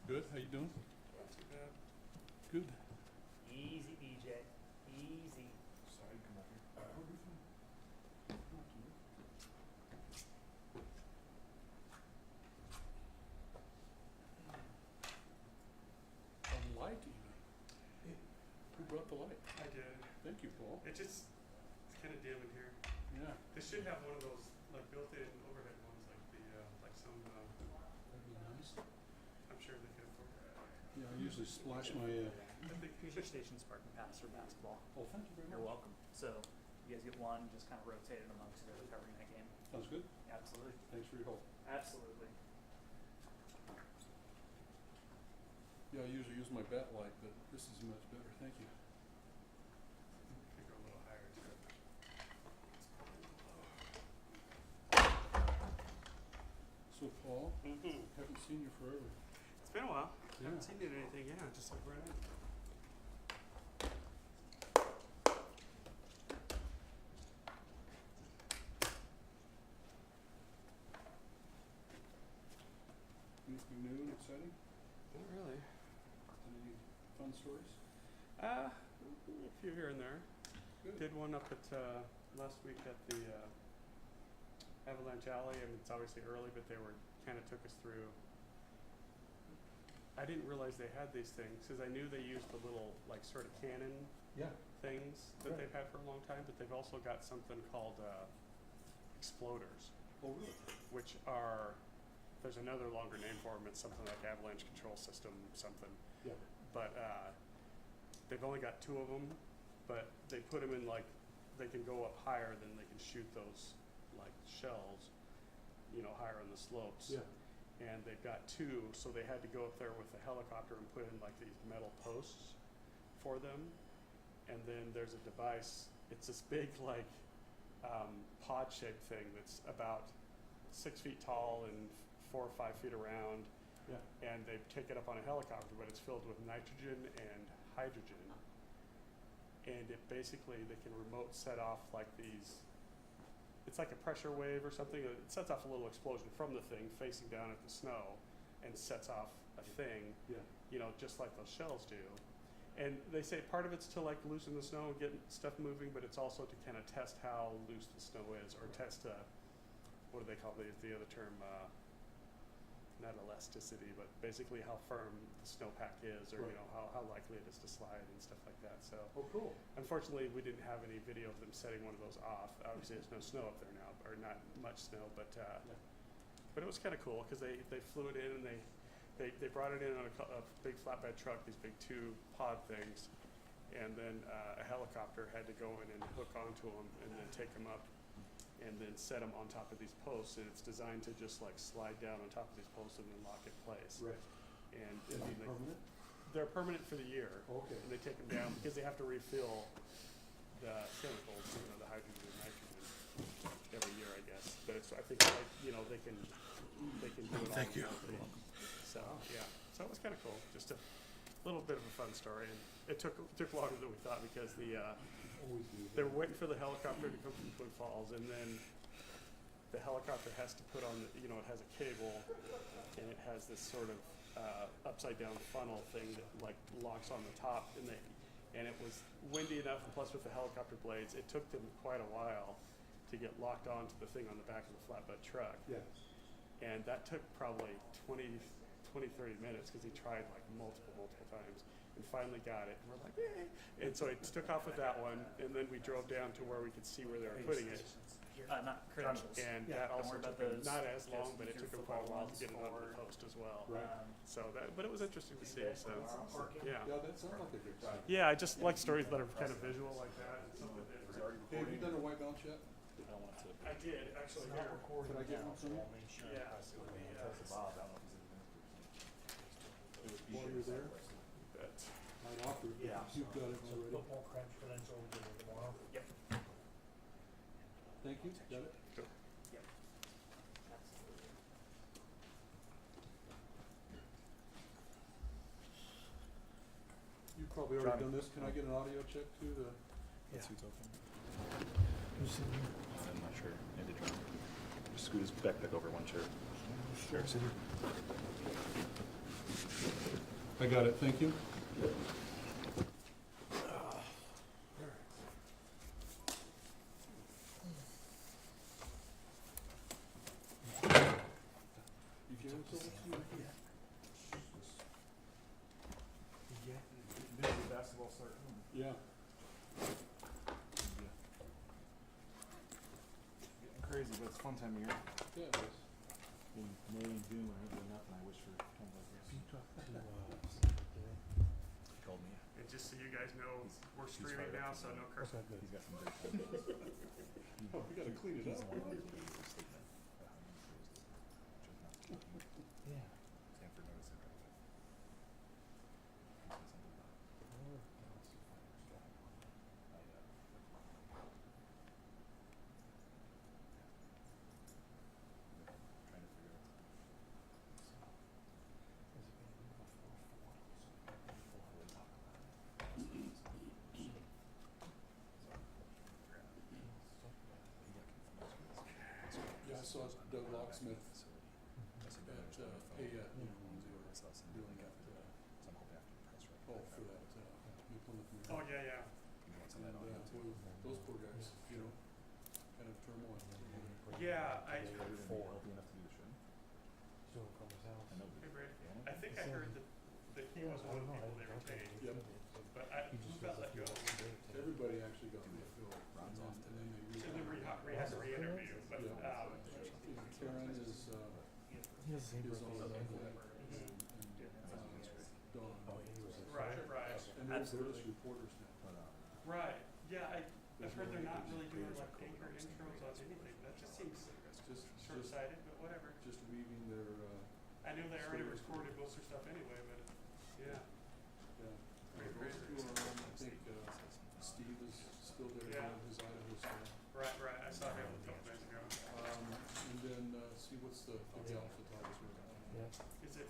Good, how you doing? Not too bad. Good. Easy, DJ. Easy. Sorry, come over here. A light even. Who brought the light? I did. Thank you, Paul. It's kind of dim in here. Yeah. They should have one of those like built-in overhead ones, like the like some. That'd be nice. I'm sure they can afford that. Yeah, I usually splash my, I think Here's your station Spartan pass for basketball. oh, thank you very You're much. welcome. So you guys get one, just kind of rotate it amongst you covering that game. Sounds good. Absolutely. Thanks for your help. Absolutely. Yeah, I usually use my bat light, but this is much better. Thank you. could go a little higher too. So, Paul, Mm-hmm. haven't seen you forever. It's been a while. Yeah. Haven't seen you in anything. Yeah, just like right in. Anything new and exciting? Not really. Any fun stories? A few here and there. Good. Did one up at last week at the Avalanche Alley. I mean, it's obviously early, but they were kind of took us through. I didn't realize they had these things because I knew they used the little like sort of cannon Yeah. things that Right. they've had for a long time, but they've also got something called exploders, Oh, really? which are there's another longer name for them. It's something like avalanche control system something, Yeah. but they've only got two of them, but they put them in like they can go up higher than they can shoot those like shells, you know, higher on the slopes. Yeah. And they've got two, so they had to go up there with a helicopter and put in like these metal posts for them. And then there's a device, it's this big like pod shaped thing that's about 6 feet tall and 4 or 5 feet around. Yeah. And they take it up on a helicopter, but it's filled with nitrogen and hydrogen. And it basically, they can remote set off like these, it's like a pressure wave or something. It sets off a little explosion from the thing facing down at the snow and sets off a thing, Yeah. you know, just like those shells do. And they say part of it's to like loosen the snow and get stuff moving, but it's also to kind of test how loose the snow is, or test, what do they call the other term? Not elasticity, but basically how firm the snowpack is, or Right. you know how likely it is to slide and stuff like that. So Oh, cool. unfortunately, we didn't have any video of them setting one of those off. Obviously, there's no snow up there now, or not much snow, but it was kind of cool because they flew it in and they brought it in on a big flatbed truck, these big 2 pod things, and then a helicopter had to go in and hook onto them and then take them up and then set them on top of these posts, and it's designed to just like slide down on top of these posts and then lock in place. Right. And Is it permanent? they're permanent for the year. Okay. And they take them down because they have to refill the chemicals, you know, the hydrogen and nitrogen every year, I guess. But it's, I think, like, you know, they can do it all. Thank you. remotely. So yeah, so it was kind of cool. Just a little bit of a fun story, and it took longer than we thought because Always do. they were waiting for the helicopter to come from Twin Falls, and then the helicopter has to put on, you know, it has a cable, and it has this sort of upside down funnel thing that like locks on the top, and it was windy enough, and plus with the helicopter blades, it took them quite a while to get locked onto the thing on the back of the flatbed truck. Yeah. And that took probably 20, 30 minutes because he tried like multiple times and finally got it. And we're like, yay! And so he took off with that one, and then we drove down to where we could see where they were putting it. Not credentials. And Yeah, that don't also worry about took him those. not as long, Just but it use took him your quite a while to football get it under forward. the post as well. Right. But it was interesting to see. So yeah. Yeah, that sounds like a good time. Yeah, I just like stories that are kind of visual like that and something different. Hey, have you done a white balance yet? I did actually here. Can I get one from you? Yeah. While you're there, But, I'd offer it, Yeah. if you've got it already. Football credential will be tomorrow. Yep. Thank you, got it? cool. Yep. Absolutely. You've probably already done this, can I get an audio check too, to? Yeah. I'm not sure. I did try. Just scoot his backpack over one chair. Sure. I got it, thank you. You get it, Busy basketball starting. Yeah. Getting crazy, but it's a fun time of year. Yeah, it is. In May and June, when I ain't doing nothing, I wish for times like this. He called me. And just so you guys know, we're He's streaming fired now, up. so no cursing. He's got some great comments. Oh, we gotta clean it He's up. the one that gave me the statement. Yeah. Stanford noticed it right away. He said something about it. Trying to figure out. Yeah, I saw Doug Locksmith at, Payette, you know, when they were doing that, oh, for that, New Plymouth Meeting. Oh, yeah, yeah. And, boy, those poor guys, you know, kind of turmoil. Yeah, I, Healthy enough to do the show. Still from his house. I know. hey, Brady, I think I heard that he was one of the people they retained, Yep, but who got let go? everybody actually got let go. Ron's off And then they And then we had to re-interview, but, Yeah. Karen is, He has the same is birthday on as the I and, Dawn. Oh, he was a- right, right, And they're Absolutely. British reporters now. right. Yeah, I've heard they're not really doing like anchor intros on anything. That just seems Just short-sighted, but whatever. just weaving their, I knew they already recorded most of their stuff anyway, but yeah. yeah. Pretty Those crazy. two are on, I think, Steve is still there Yeah. doing his Idaho stuff. Right, right. I saw him a couple days ago. And then, see, what's the gal photographer? Yeah. Is it?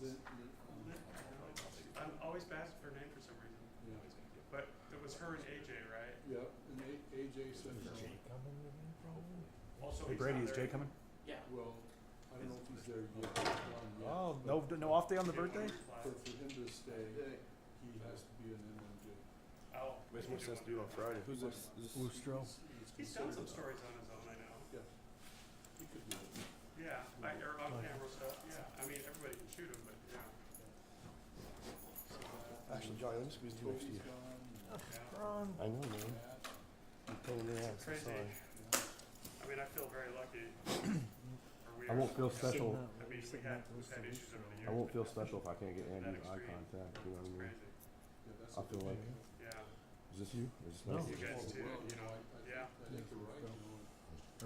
Lynn, I'm always bad for her name for some reason. yeah, But it was her and AJ, right? yeah, and AJ said, Coming in from? Also, Hey he's Brady, not is there. Jay coming? Yeah. well, I don't know if he's there yet, gone yet. Oh, but no off day on the He birthday? wanted to reply. For him to stay, he has to be an MMJ. Oh. What's supposed to do on Friday? Who's this? Lustro. He's done some stories on his own, I know. Yeah, he could do it. Yeah, or on-camera stuff, yeah. I mean, everybody can shoot him, but yeah. Actually, Johnny, let me squeeze two next to Cody's you. gone, Yeah. I know, man. Matt, You pain in the ass, I'm Crazy. sorry. I mean, I feel very lucky. Or we I won't are- feel special. I mean, we've had issues over the years. I won't but feel nothing special if I can't get that Andy's eye extreme. contact, you know what I It's mean? crazy. yeah, that's I a feel good like, thing. Yeah. is this you? Or is this No. not? You guys too, Well, you know, yeah. I think you're right, you know,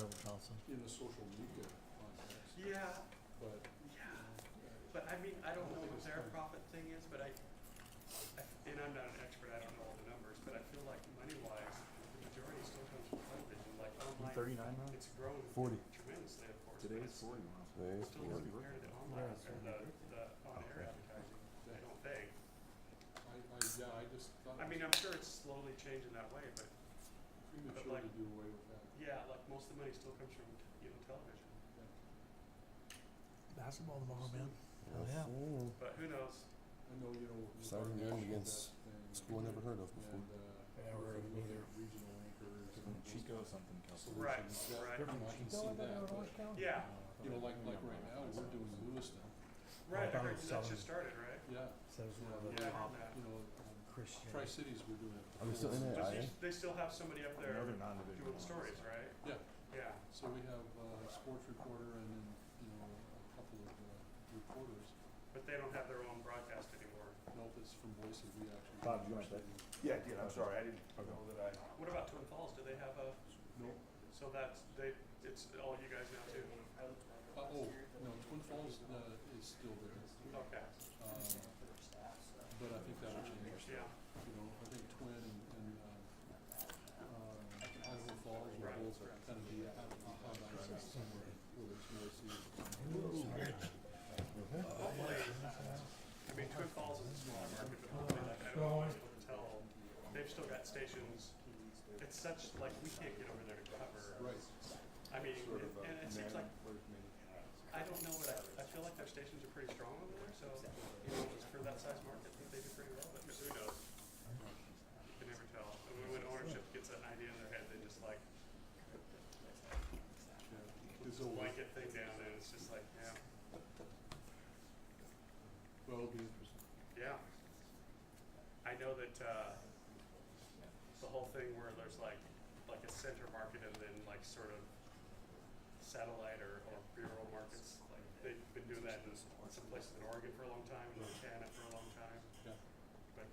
Robert Johnson. in the social media context, Yeah, but, yeah. But I mean, I don't know what their profit thing is, but and I'm not an expert, I don't know all the numbers, but I feel like money-wise, the majority still comes from television, like online. 39 now? It's grown 40. tremendously, of course. Today but is it's 40 now. Today is still 40. doesn't compare to the online, or the on-air advertising, I don't think. yeah, I just thought I it mean, was I'm sure it's slowly changing that way, but premature like- to do away with that. yeah, like most of the money still comes from, television. Basketball tomorrow, man. Yes, yeah. sir. But who knows? I know, you know, with Exciting our game national against bet thing, School I never heard of before. and, Yeah, we're looking neither. at regional anchors and those Chico something, Kelsey. solutions, Right, that- right. you know, I can see that, but, Yeah, you know, like right now, we're doing Lewiston, right, I thought heard it was that just selling. started, right? yeah, Says one of the Yeah, I top heard that. you know, Christian. Tri-Cities, we're doing it. Are we still in it? Does IA? they still have somebody up there Another non-division. doing stories, right? Yeah, Yeah, so we have a sports reporter and then, you know, a couple of reporters. but they don't have their own broadcast anymore. Nope, it's from Boise, we actually. Bob, do you want to stay? Yeah, I did, I'm sorry, I didn't know that What about Twin Falls? Do they have a, Nope, so it's all you guys now too? oh, no, Twin Falls, is still there, Okay, but I think that will change. yeah, You know, I think Twin and Idaho Falls will Right. both kind of be out of somewhere where there's more season. hopefully, I mean, Twin Falls is a small market, but hopefully, like, I don't know if people can tell, they've still got stations. It's such, like, we can't get over there to cover. Right. I mean, and it seems like, I don't know, but I feel like their stations are pretty strong over there, so that size market, I think they do pretty well, but who knows? You can never tell. I mean, when ownership gets an idea in their head, they just like It's always, blanket thing down, and it's just like, yeah, well, it'll be interesting. yeah. I know that the whole thing where there's like a center market and then like sort of satellite or bureau markets, like they've been doing that in some places in Oregon for a long time, and Montana for a long time. Yeah. But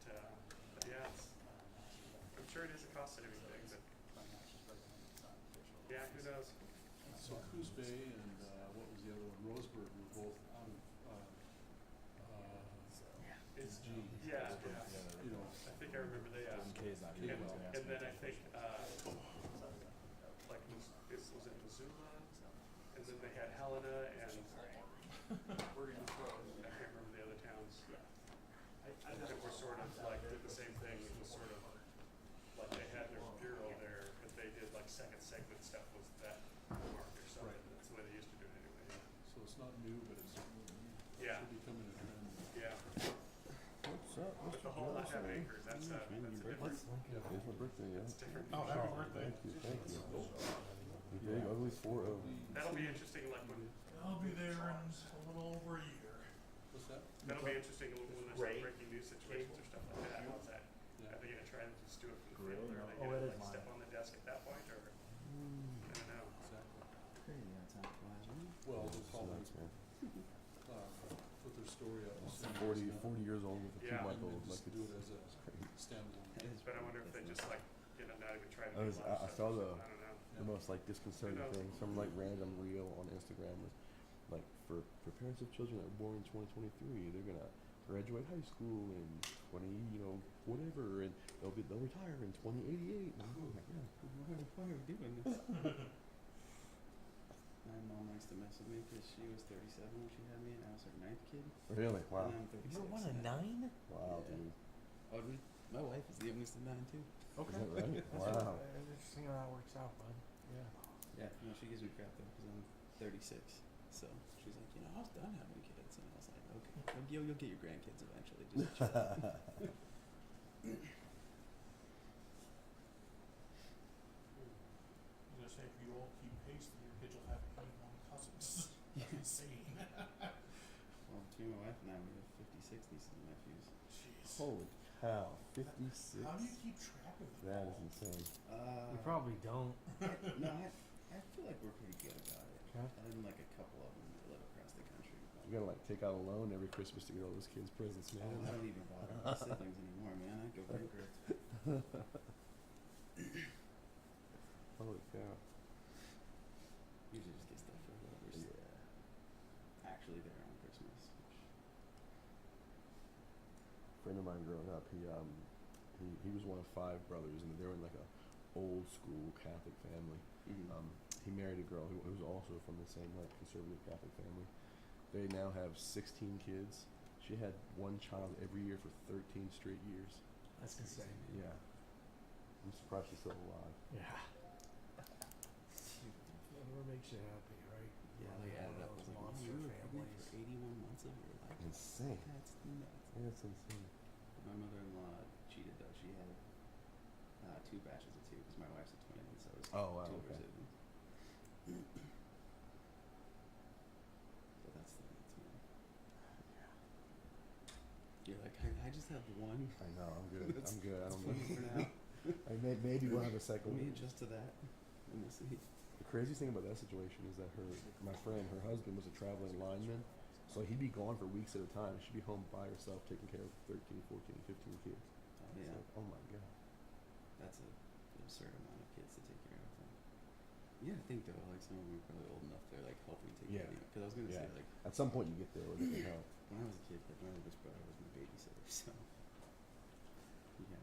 yeah, I'm sure it is a cost saving thing, but yeah, who knows? So Coos Bay and, what was the other one, Roseburg were both out of, It's G. yeah, You know, I think I remember they asked. K's not here. And then I think like was it Missoula, and then they had Helena and I can't remember the other towns. That were sort of like did the same thing. It was sort of like they had their bureau there, but they did like second segment stuff was that mark or something. Right. That's the way they used to do it anyway. so it's not new, but it's Yeah. should be coming a trend. Yeah. What's up? But the whole not having acres, that's a different. What's Lincoln? It's my birthday, yeah. That's different. Oh, happy birthday. Thank you. The big ugly 4-0. That'll be interesting. Like when I'll be there in a little over a year. What's that? that'll be interesting when there's Great. like breaking news situations or stuff like that. How's that? Yeah. Are they gonna try to just do it from the field, or are they Oh, gonna it is like mine. step on the desk at that point, or I don't know. Exactly. Crazy how time flies, huh? Well, they'll It's probably, nuts, man. put their story up as soon as 40, it's 40 years old with a Yeah. 2-month-old. Just Like do it it's, as a standalone. But I wonder if they just like not even try to I do was- a lot of I stuff saw or the- something. I don't know. the most like disconcerting Who knows? thing. Some like random reel on Instagram was like for parents of children that were born in 2023, they're gonna graduate high school in 20 whatever, and they'll retire in 2088. And I'm like, yeah, Why are we doing this? My mom likes to mess with me because she was 37 when she had me, and I was her 9th kid. really? Wow. And I'm 36. You're one of now. 9? Wow, Yeah. dude. Oh, my wife is the youngest of 9 too. Is that right? Wow. Interesting how that works out, bud. Yeah. Yeah, no, she gives me crap though because I'm 36. So she's like, I was done having kids, and I was like, okay, you'll get your grandkids eventually. Just chill. I'm gonna say if you all keep pace, then your kids will have 81 cousins. That's insane. Well, between my wife and I, we have 56 nieces and nephews. Jeez. Holy cow, 56. How do you keep track of them? That all? is insane. You probably don't. No, I feel like we're pretty good about it. Okay. Other than like a couple of them that live across the country. But You gotta like take out a loan every Christmas to get all those kids presents, man. I don't even bother with my siblings anymore, man. I go bankrupt. Holy cow. Usually just get stuff for whoever's Yeah. actually there on Christmas. Friend of mine growing up, he was one of 5 brothers, and they were in like a old school Catholic family. He married a girl who was also from the same like conservative Catholic family. They now have 16 kids. She had 1 child every year for 13 straight years. That's insane. Yeah. I'm surprised she's still alive. Yeah. Whatever makes you happy, right? Yeah, Running they added one up. of It was those like, monster you were pregnant families. for 81 months of your life. Insane. That's nuts. That's insane. My mother-in-law cheated though. She had 2 batches of 2 because my wife's a twin, and so is Oh, wow, 2 of her okay. siblings. But that's the nuts, man. You're like, I just have 1. I know. I'm good. That's- I'm good. I that's don't funny for know. now. Maybe we'll have a second Let me one. adjust to that, and we'll see. The crazy thing about that situation is that my friend, her husband was a traveling lineman, so he'd be gone for weeks at a time. She'd be home by herself taking care of 13, 14, 15 kids. Yeah, It's like, oh my god. that's an absurd amount of kids to take care of. Yeah, I think though, like some of them are probably old enough they're like helping take care of Yeah. you. Because I was gonna say Yeah. like At some point you get there where they can help. when I was a kid, like my oldest brother was my babysitter, so you got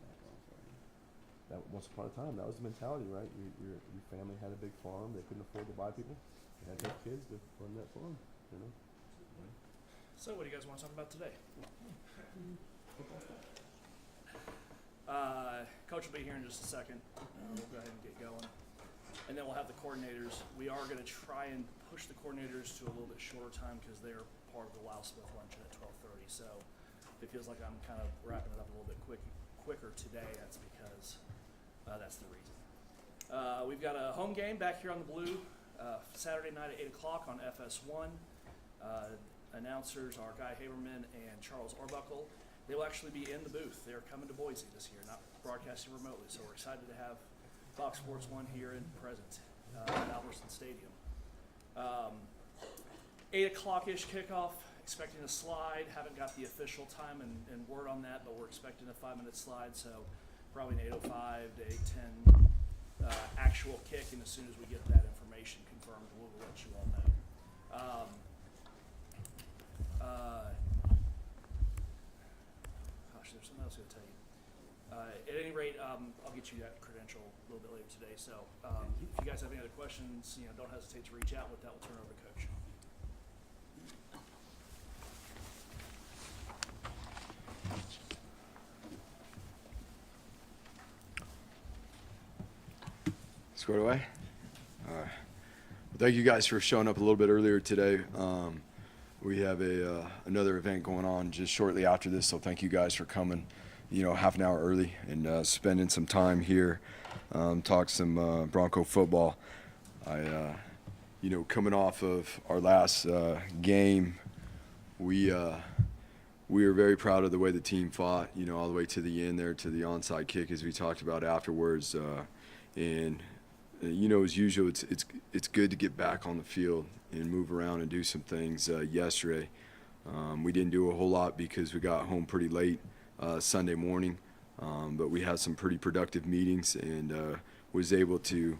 that going for you. That once upon a time, that was the mentality, right? Your family had a big farm. They couldn't afford to buy people. They had to have kids to run that farm. You know. So, what do you guys want to talk about today? Coach will be here in just a second. We'll go ahead and get going. And then we'll have the coordinators. We are going to try and push the coordinators to a little bit shorter time because they're part of the Wow Smith luncheon at 12:30. So If it feels like I'm kind of wrapping it up a little bit quicker today, that's because that's the reason. We've got a home game back here on the Blue Saturday night at 8 o'clock on FS1. Announcers are Guy Haberman and Charles Orbuckle. They will actually be in the booth. They're coming to Boise this year, not broadcasting remotely. So we're excited to have Fox Sports 1 here in present at Albertson Stadium. 8 o'clock-ish kickoff, expecting a slide. Haven't got the official time and word on that, but we're expecting a 5-minute slide, so probably an 8:05 to 8:10 actual kick, and as soon as we get that information confirmed, we'll let you all know. Gosh, there's something else I was going to tell you. At any rate, I'll get you that credential a little bit later today, so if you guys have any other questions, don't hesitate to reach out. With that, we'll turn it over to Coach. Squared away? All right. Well, thank you guys for showing up a little bit earlier today. We have another event going on just shortly after this, so thank you guys for coming, half an hour early and spending some time here, talk some Bronco football. Coming off of our last game, we are very proud of the way the team fought, all the way to the end there, to the onside kick, as we talked about afterwards. As usual, it's good to get back on the field and move around and do some things. Yesterday, we didn't do a whole lot because we got home pretty late Sunday morning, but we had some pretty productive meetings and was able to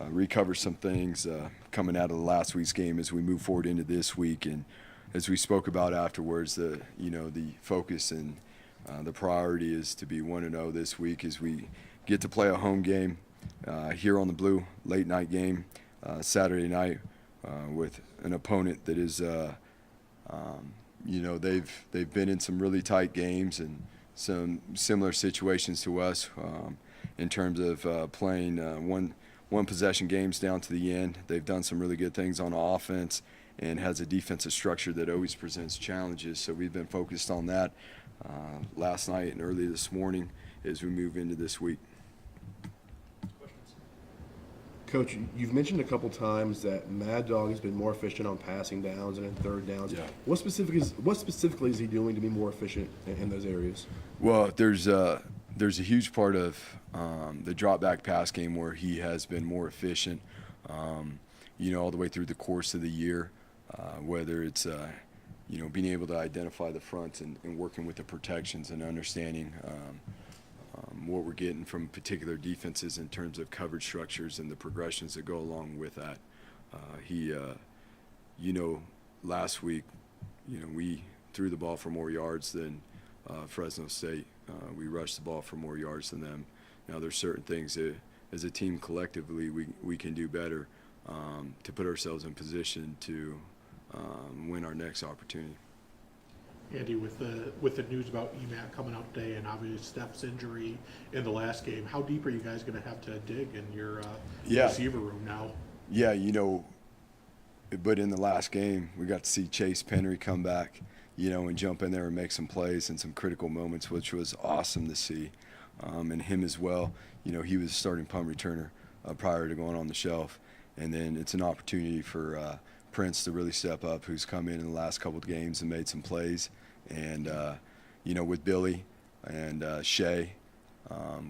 recover some things coming out of the last week's game as we move forward into this week. And as we spoke about afterwards, the focus and the priority is to be 1-0 this week as we get to play a home game here on the Blue, late night game Saturday night with an opponent that is, they've been in some really tight games and some similar situations to us in terms of playing one possession games down to the end. They've done some really good things on offense and has a defensive structure that always presents challenges. So we've been focused on that last night and early this morning as we move into this week. Coach, you've mentioned a couple times that Mad Dog has been more efficient on passing downs and in third downs. Yeah. What specifically is he doing to be more efficient in those areas? Well, there's a huge part of the drop back pass game where he has been more efficient, all the way through the course of the year, whether it's being able to identify the fronts and working with the protections and understanding what we're getting from particular defenses in terms of coverage structures and the progressions that go along with that. Last week, we threw the ball for more yards than Fresno State. We rushed the ball for more yards than them. Now, there's certain things that, as a team collectively, we can do better to put ourselves in position to win our next opportunity. Andy, with the news about EMAC coming up today and obviously Steph's injury in the last game, how deep are you guys going to have to dig in your receiver room now? Yeah, but in the last game, we got to see Chase Penry come back, and jump in there and make some plays in some critical moments, which was awesome to see. And him as well, he was a starting punt returner prior to going on the shelf. And then it's an opportunity for Prince to really step up, who's come in the last couple of games and made some plays. And, with Billy and Shea,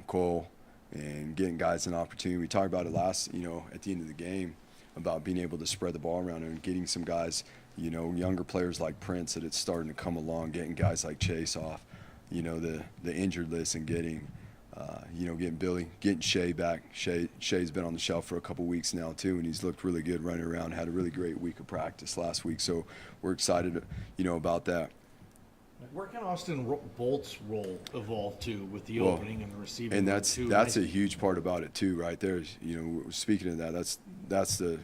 Cole, and getting guys an opportunity. We talked about it last, at the end of the game, about being able to spread the ball around and getting some guys, younger players like Prince that it's starting to come along, getting guys like Chase off, the injured list and getting Billy, getting Shea back. Shea's been on the shelf for a couple weeks now too, and he's looked really good running around, had a really great week of practice last week. So we're excited, about that. Where can Austin Bolt's role evolve to with the opening and the receiving? And that's a huge part about it too, right there. Speaking of that, that's the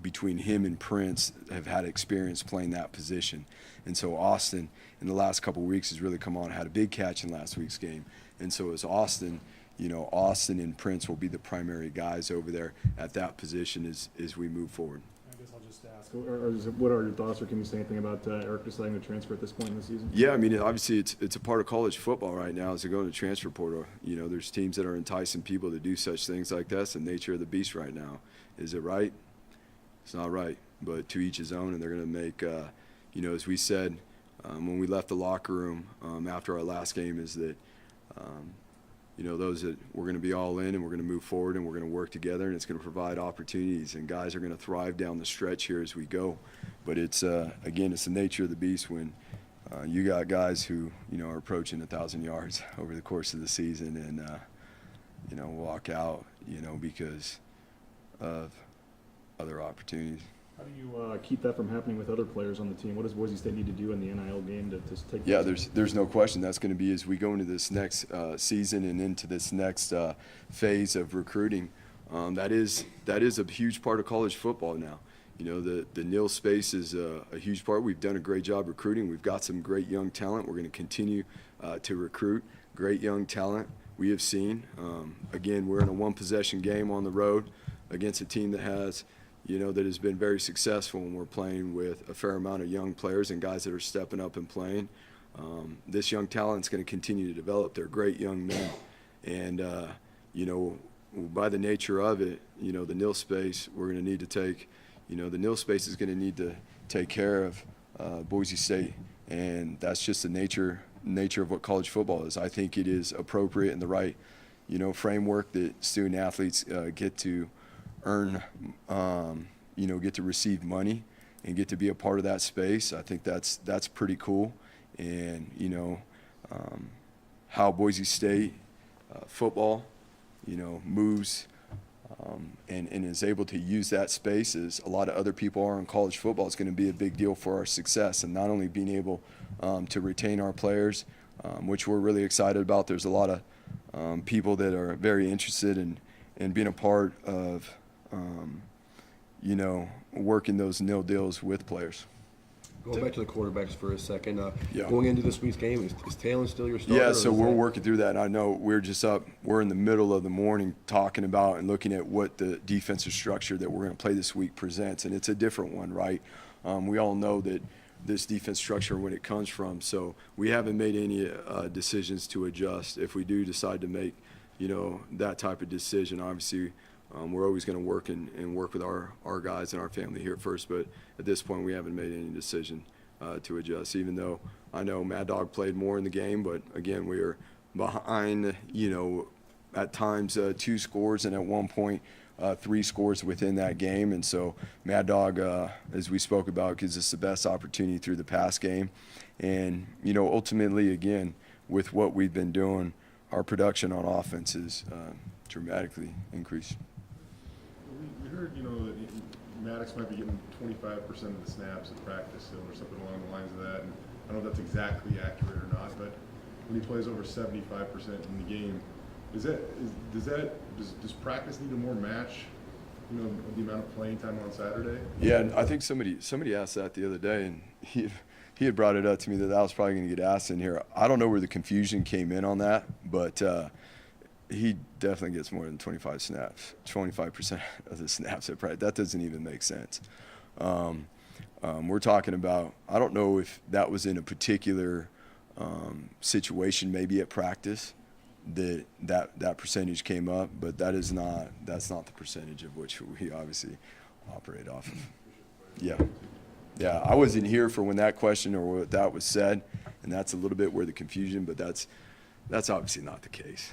between him and Prince have had experience playing that position, and so Austin in the last couple of weeks has really come on, had a big catch in last week's game, and so as Austin and Prince will be the primary guys over there at that position as we move forward. I guess I'll just just ask, what are your thoughts, or can you say anything about Eric deciding to transfer at this point in the season? Yeah, I mean, obviously it's a part of college football right now is to go in the transfer portal. You know, there's teams that are enticing people to do such things like that. It's the nature of the beast right now. Is it right? It's not right, but to each his own, and they're going to make, you know, as we said when we left the locker room after our last game, is that, you know, those that we're going to be all in and we're going to move forward and we're going to work together, and it's going to provide opportunities, and guys are going to thrive down the stretch here as we go. But it's, again, it's the nature of the beast when you got guys who, you know, are approaching 1,000 yards over the course of the season and, you know, walk out, you know, because of other opportunities. How do you keep that from happening with other players on the team? What does Boise State need to do in the NIL game to take? Yeah, there's no question. That's going to be as we go into this next season and into this next phase of recruiting. That is a huge part of college football now. You know, the NIL space is a huge part. We've done a great job recruiting. We've got some great young talent. We're going to continue to recruit great young talent. We have seen, again, we're in a one-possession game on the road against a team that has, you know, that has been very successful, and we're playing with a fair amount of young players and guys that are stepping up and playing. This young talent's going to continue to develop. They're great young men. And, you know, by the nature of it, you know, the NIL space, we're going to need to take, you know, the NIL space is going to need to take care of Boise State. And that's just the nature of what college football is. I think it is appropriate in the right, you know, framework that student athletes get to earn, you know, get to receive money and get to be a part of that space. I think that's pretty cool. And, you know, how Boise State football, you know, moves and is able to use that space as a lot of other people are in college football is going to be a big deal for our success, and not only being able to retain our players, which we're really excited about. There's a lot of people that are very interested in being a part of, you know, working those NIL deals with players. Going back to the quarterbacks for a second, Yeah. Going into this week's game, is Talon still your starter? Yeah, or so is we're that- working through that. I know we're in the middle of the morning talking about and looking at what the defensive structure that we're going to play this week presents, and it's a different one, right? We all know that this defense structure, when it comes from, so we haven't made any decisions to adjust. If we do decide to make, you know, that type of decision, obviously we're always going to work and work with our guys and our family here first, but at this point we haven't made any decision to adjust, even though I know Mad Dog played more in the game, but again, we are behind, you know, at times 2 scores and at one point 3 scores within that game. And so Mad Dog, as we spoke about, gives us the best opportunity through the pass game. And, you know, ultimately, again, with what we've been doing, our production on offense is dramatically increased. We heard, you know, that Maddox might be getting 25% of the snaps at practice or something along the lines of that. And I don't know if that's exactly accurate or not, but when he plays over 75% in the game, does practice need to more match, you know, the amount of playing time on Saturday? Yeah, and I think somebody asked that the other day, and he had brought it up to me that was probably going to get asked in here. I don't know where the confusion came in on that, but he definitely gets more than 25% of the snaps at practice. That doesn't even make sense. We're talking about, I don't know if that was in a particular situation, maybe at practice, that percentage came up, but that's not the percentage of which we obviously operate off of. Yeah, I wasn't here for when that question or what that was said, and that's a little bit where the confusion, but that's obviously not the case.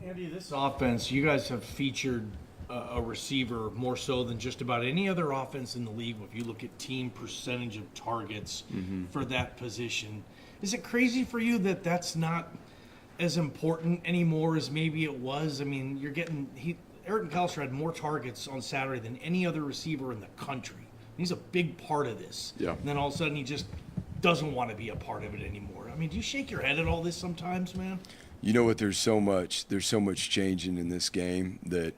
Andy, this offense, you guys have featured a receiver more so than just about any other offense in the league. If you look at team percentage of targets for that position, is it crazy for you that that's not as important anymore as maybe it was? I mean, you're getting Eric McAlister had more targets on Saturday than any other receiver in the country. He's a big part of this. Yeah. And then all of a sudden he just doesn't want to be a part of it anymore. I mean, do you shake your head at all this sometimes, man? You know what? There's so much changing in this game that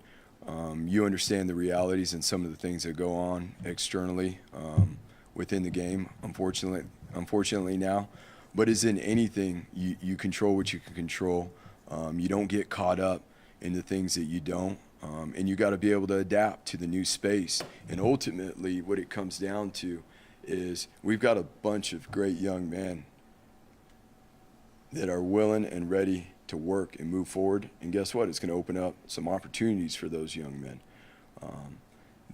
you understand the realities and some of the things that go on externally within the game. Unfortunately now, but as in anything, you control what you can control. You don't get caught up in the things that you don't. And you got to be able to adapt to the new space. And ultimately, what it comes down to is we've got a bunch of great young men that are willing and ready to work and move forward. And guess what? It's going to open up some opportunities for those young men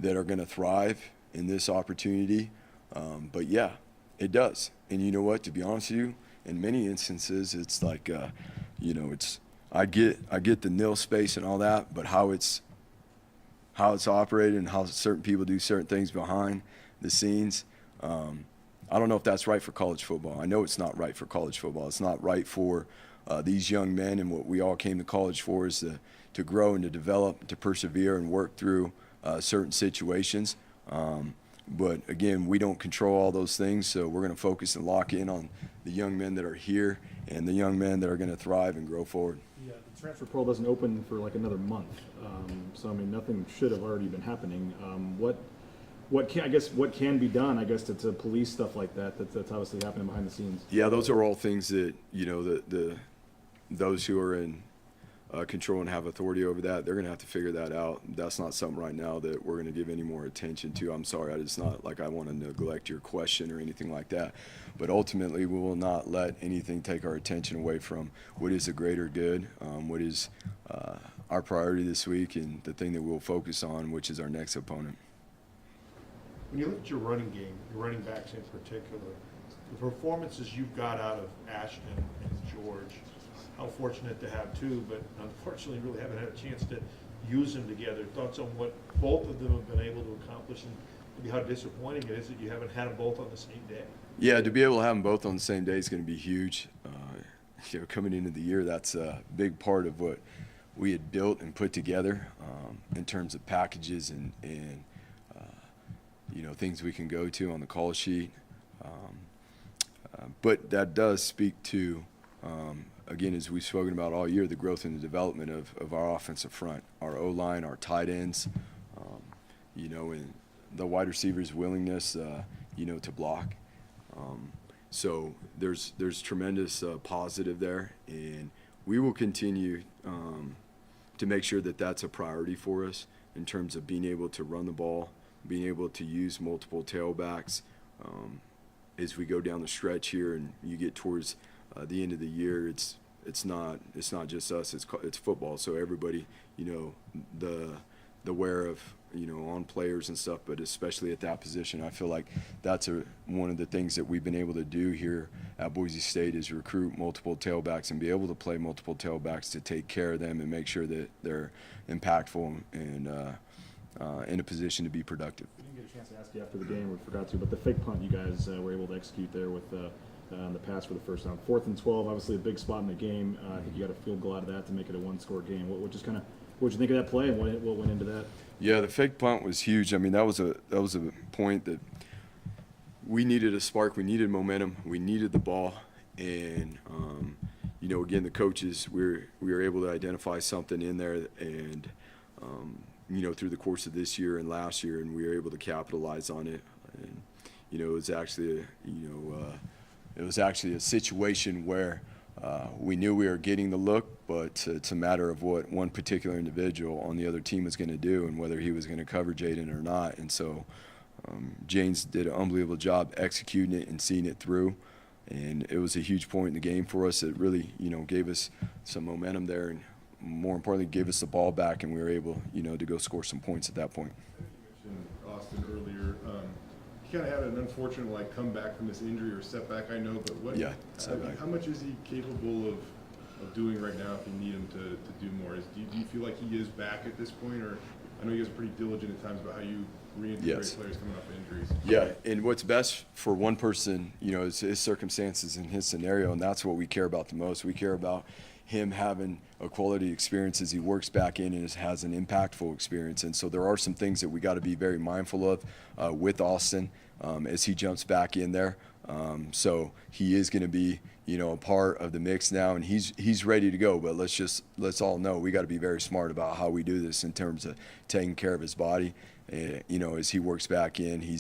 that are going to thrive in this opportunity. But yeah, it does. And you know what? To be honest with you, in many instances, it's like, I get the nil space and all that, but how it's operated and how certain people do certain things behind the scenes, I don't know if that's right for college football. I know it's not right for college football. It's not right for these young men, and what we all came to college for is to grow and to develop, to persevere and work through certain situations. But again, we don't control all those things, so we're going to focus and lock in on the young men that are here and the young men that are going to thrive and grow forward. Yeah, the transfer portal doesn't open for like another month, so I mean nothing should have already been happening. What can be done? I guess to police stuff like that. That's obviously happening behind the scenes. Yeah, those are all things that those who are in control and have authority over that, they're going to have to figure that out. That's not something right now that we're going to give any more attention to. I'm sorry, it's not like I want to neglect your question or anything like that. But ultimately, we will not let anything take our attention away from what is a greater good, what is our priority this week, and the thing that we'll focus on, which is our next opponent. When you look at your running game, your running backs in particular, the performances you've got out of Ashton and George, how fortunate to have two, but unfortunately really haven't had a chance to use them together. Thoughts on what both of them have been able to accomplish, and maybe how disappointing it is that you haven't had them both on the same day? Yeah, to be able to have them both on the same day is going to be huge. Coming into the year, that's a big part of what we had built and put together in terms of packages and things we can go to on the call sheet. But that does speak to, again, as we've spoken about all year, the growth and the development of our offensive front, our O-line, our tight ends, and the wide receivers' willingness, to block. So there's tremendous positive there, and we will continue to make sure that that's a priority for us in terms of being able to run the ball, being able to use multiple tailbacks as we go down the stretch here, and you get towards the end of the year. It's not just us. It's football. So everybody, the wear of on players and stuff, but especially at that position, I feel like that's one of the things that we've been able to do here at Boise State is recruit multiple tailbacks and be able to play multiple tailbacks to take care of them and make sure that they're impactful and in a position to be productive. I didn't get a chance to ask you after the game, we forgot to, but the fake punt you guys were able to execute there with the pass for the first down. 4th and 12, obviously a big spot in the game. I think you got a field goal out of that to make it a one-score game. What did you think of that play, and what went into that? Yeah, the fake punt was huge. I mean, that was a point that we needed a spark. We needed momentum. We needed the ball, and again, the coaches, we were able to identify something in there, and through the course of this year and last year, and we were able to capitalize on it. And it was actually a situation where we knew we were getting the look, but it's a matter of what one particular individual on the other team was going to do and whether he was going to cover Jaden or not. And so James did an unbelievable job executing it and seeing it through. And it was a huge point in the game for us. It really, gave us some momentum there, and more importantly, gave us the ball back, and we were able, to go score some points at that point. You mentioned Austin earlier. He kind of had an unfortunate comeback from this injury or setback, I know, but how much is he capable of doing right now if you need him to do more? Do you feel like he is back at this point, or I know you guys are pretty diligent at times about how you reintegrate players coming off injuries? Yeah, and what's best for one person, is his circumstances and his scenario, and that's what we care about the most. We care about him having a quality experience as he works back in and has an impactful experience. And so there are some things that we got to be very mindful of with Austin as he jumps back in there. So he is going to be, a part of the mix now, and he's ready to go. But let's all know we got to be very smart about how we do this in terms of taking care of his body. As he works back in, he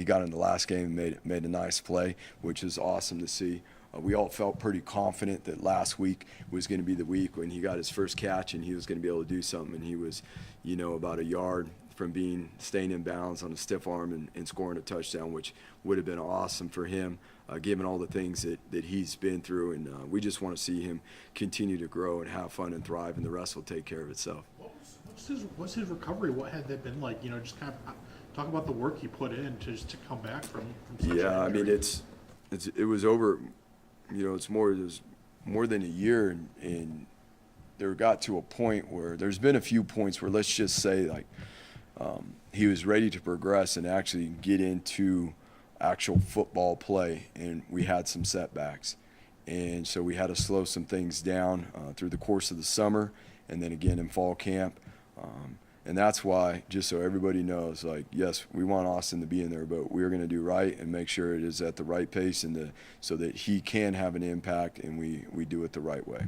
got in the last game and made a nice play, which is awesome to see. we all felt pretty confident that last week was going to be the week when he got his first catch and he was going to be able to do something. And he was, about a yard from staying in bounds on a stiff arm and scoring a touchdown, which would have been awesome for him, given all the things that he's been through. And we just want to see him continue to grow and have fun and thrive, and the rest will take care of itself. What's his recovery? What had that been like? Just kind of talk about the work he put in to come back from such an Yeah, I mean, injury. it was over, it was more than a year, and there got to a point where there's been a few points where, let's just say, like, he was ready to progress and actually get into actual football play, and we had some setbacks. And so we had to slow some things down through the course of the summer and then again in fall camp. And that's why, just so everybody knows, like, yes, we want Austin to be in there, but we're going to do right and make sure it is at the right pace and so that he can have an impact, and we do it the right way.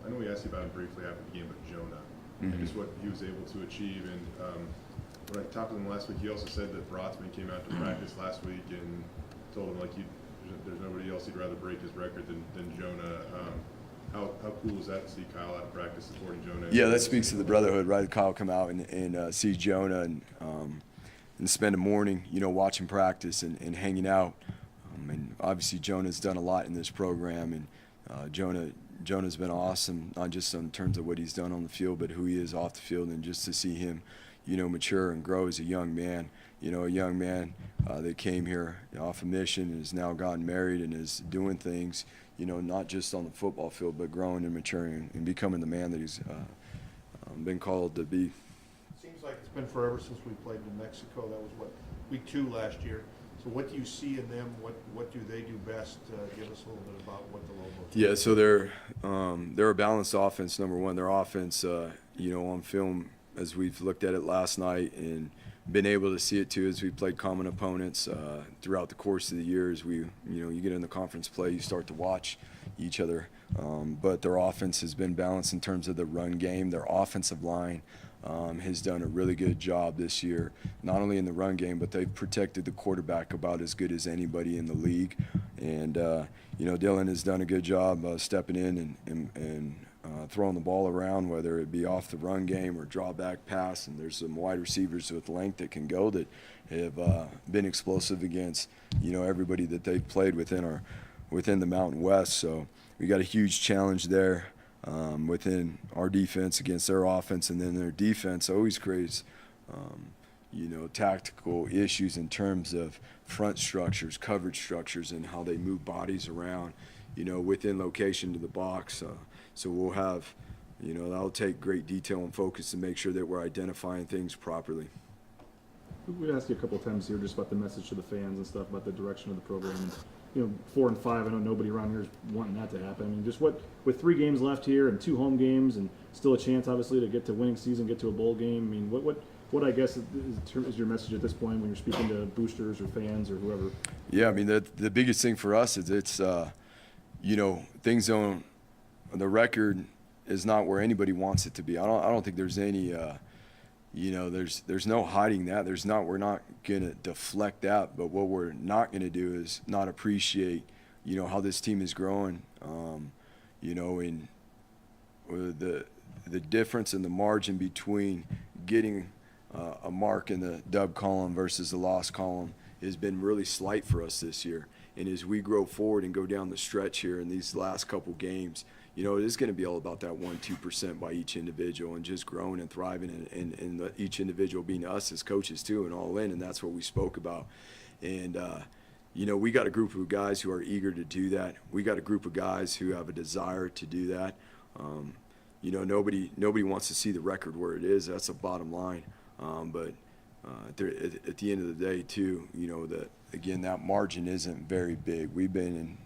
I know we asked you about him briefly after the game, but Jonah, and just what he was able to achieve. And when I talked to him last week, he also said that Brotzman came out to practice last week and told him, like, there's nobody else he'd rather break his record than Jonah. How cool is that to see Kyle out of practice supporting Jonah? Yeah, that speaks to the brotherhood, right? Kyle come out and see Jonah and spend a morning, watching practice and hanging out. And obviously Jonah's done a lot in this program, and Jonah's been awesome, not just in terms of what he's done on the field, but who he is off the field, and just to see him, mature and grow as a young man. A young man that came here off a mission and has now gotten married and is doing things, not just on the football field, but growing and maturing and becoming the man that he's been called to be. Seems like it's been forever since we played New Mexico. That was week 2 last year. So what do you see in them? What do they do best? Give us a little bit about what the Lobos do. Yeah, so they're a balanced offense. Number one, their offense, on film, as we've looked at it last night and been able to see it too as we played common opponents throughout the course of the year. As you get in the conference play, you start to watch each other. But their offense has been balanced in terms of the run game. Their offensive line has done a really good job this year, not only in the run game, but they've protected the quarterback about as good as anybody in the league. And, Dylan has done a good job stepping in and throwing the ball around, whether it be off the run game or draw back pass. And there's some wide receivers with length that can go that have been explosive against, everybody that they've played within the Mountain West. So we got a huge challenge there. Within our defense against their offense, and then their defense always creates, tactical issues in terms of front structures, coverage structures, and how they move bodies around, within location to the box. So we'll have, that'll take great detail and focus to make sure that we're identifying things properly. We asked you a couple of times here just about the message to the fans and stuff about the direction of the program. And, 4 and 5, I know nobody around here is wanting that to happen. I mean, just with 3 games left here and 2 home games and still a chance, obviously, to get to winning season, get to a bowl game. I mean, what I guess is your message at this point when you're speaking to boosters or fans or whoever? Yeah, I mean, the biggest thing for us is it's, things don't. The record is not where anybody wants it to be. I don't think there's any. There's no hiding that. We're not going to deflect that, but what we're not going to do is not appreciate, how this team is growing, in the difference in the margin between getting a mark in the dub column versus the loss column has been really slight for us this year. And as we grow forward and go down the stretch here in these last couple games, it is going to be all about that 1-2% by each individual and just growing and thriving and each individual being us as coaches too and all in, and that's what we spoke about. And, we got a group of guys who are eager to do that. We got a group of guys who have a desire to do that. Nobody wants to see the record where it is. That's the bottom line. But at the end of the day too, that margin isn't very big. We've been in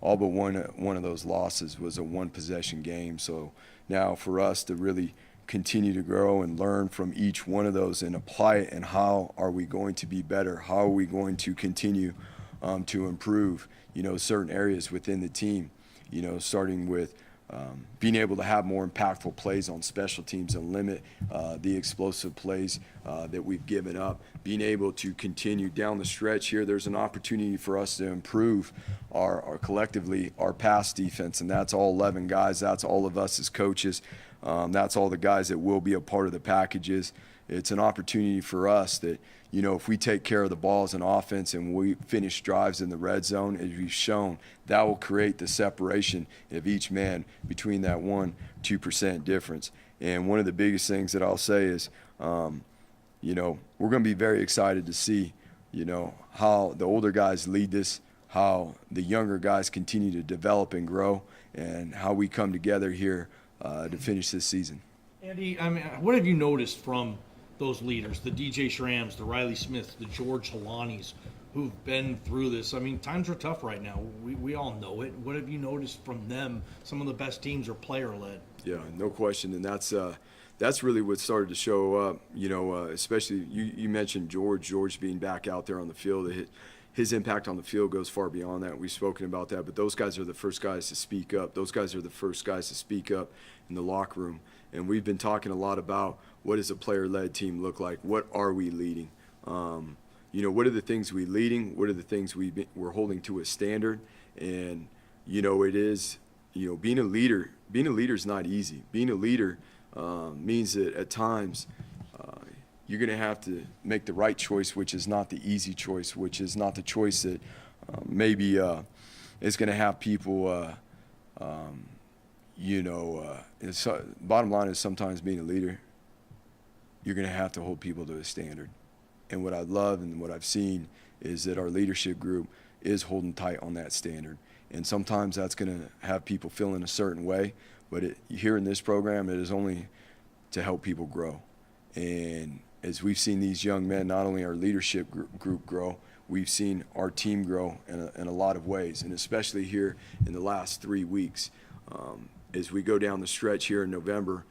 all but one of those losses was a 1-possession game. So now for us to really continue to grow and learn from each one of those and apply it, and how are we going to be better? How are we going to continue to improve, certain areas within the team, starting with being able to have more impactful plays on special teams and limit the explosive plays that we've given up, being able to continue down the stretch here, there's an opportunity for us to improve our collectively our pass defense, and that's all 11 guys, that's all of us as coaches, that's all the guys that will be a part of the packages. It's an opportunity for us that, you know, if we take care of the balls in offense and we finish drives in the red zone, as we've shown, that will create the separation of each man between that 1-2% difference. And one of the biggest things that I'll say is, you know, we're going to be very excited to see, you know, how the older guys lead this, how the younger guys continue to develop and grow, and how we come together here to finish this season. Andy, I mean, what have you noticed from those leaders, the DJ Shrams, the Riley Smiths, the George Halanis, who've been through this? I mean, times are tough right now. We all know it. What have you noticed from them? Some of the best teams are player-led. Yeah, no question, and that's really what started to show up. You know, especially you mentioned George being back out there on the field. His impact on the field goes far beyond that. We've spoken about that, but those guys are the first guys to speak up. Those guys are the first guys to speak up in the locker room. And we've been talking a lot about what does a player-led team look like? What are we leading? You know, what are the things we leading? What are the things we're holding to a standard? And, you know, it is, you know, being a leader is not easy. Being a leader means that at times you're going to have to make the right choice, which is not the easy choice, which is not the choice that maybe is going to have people, you know, bottom line is sometimes being a leader, you're going to have to hold people to a standard. And what I love and what I've seen is that our leadership group is holding tight on that standard. And sometimes that's going to have people feeling a certain way, but here in this program, it is only to help people grow. And as we've seen these young men, not only our leadership group grow, we've seen our team grow in a lot of ways, and especially here in the last 3 weeks. As we go down the stretch here in November,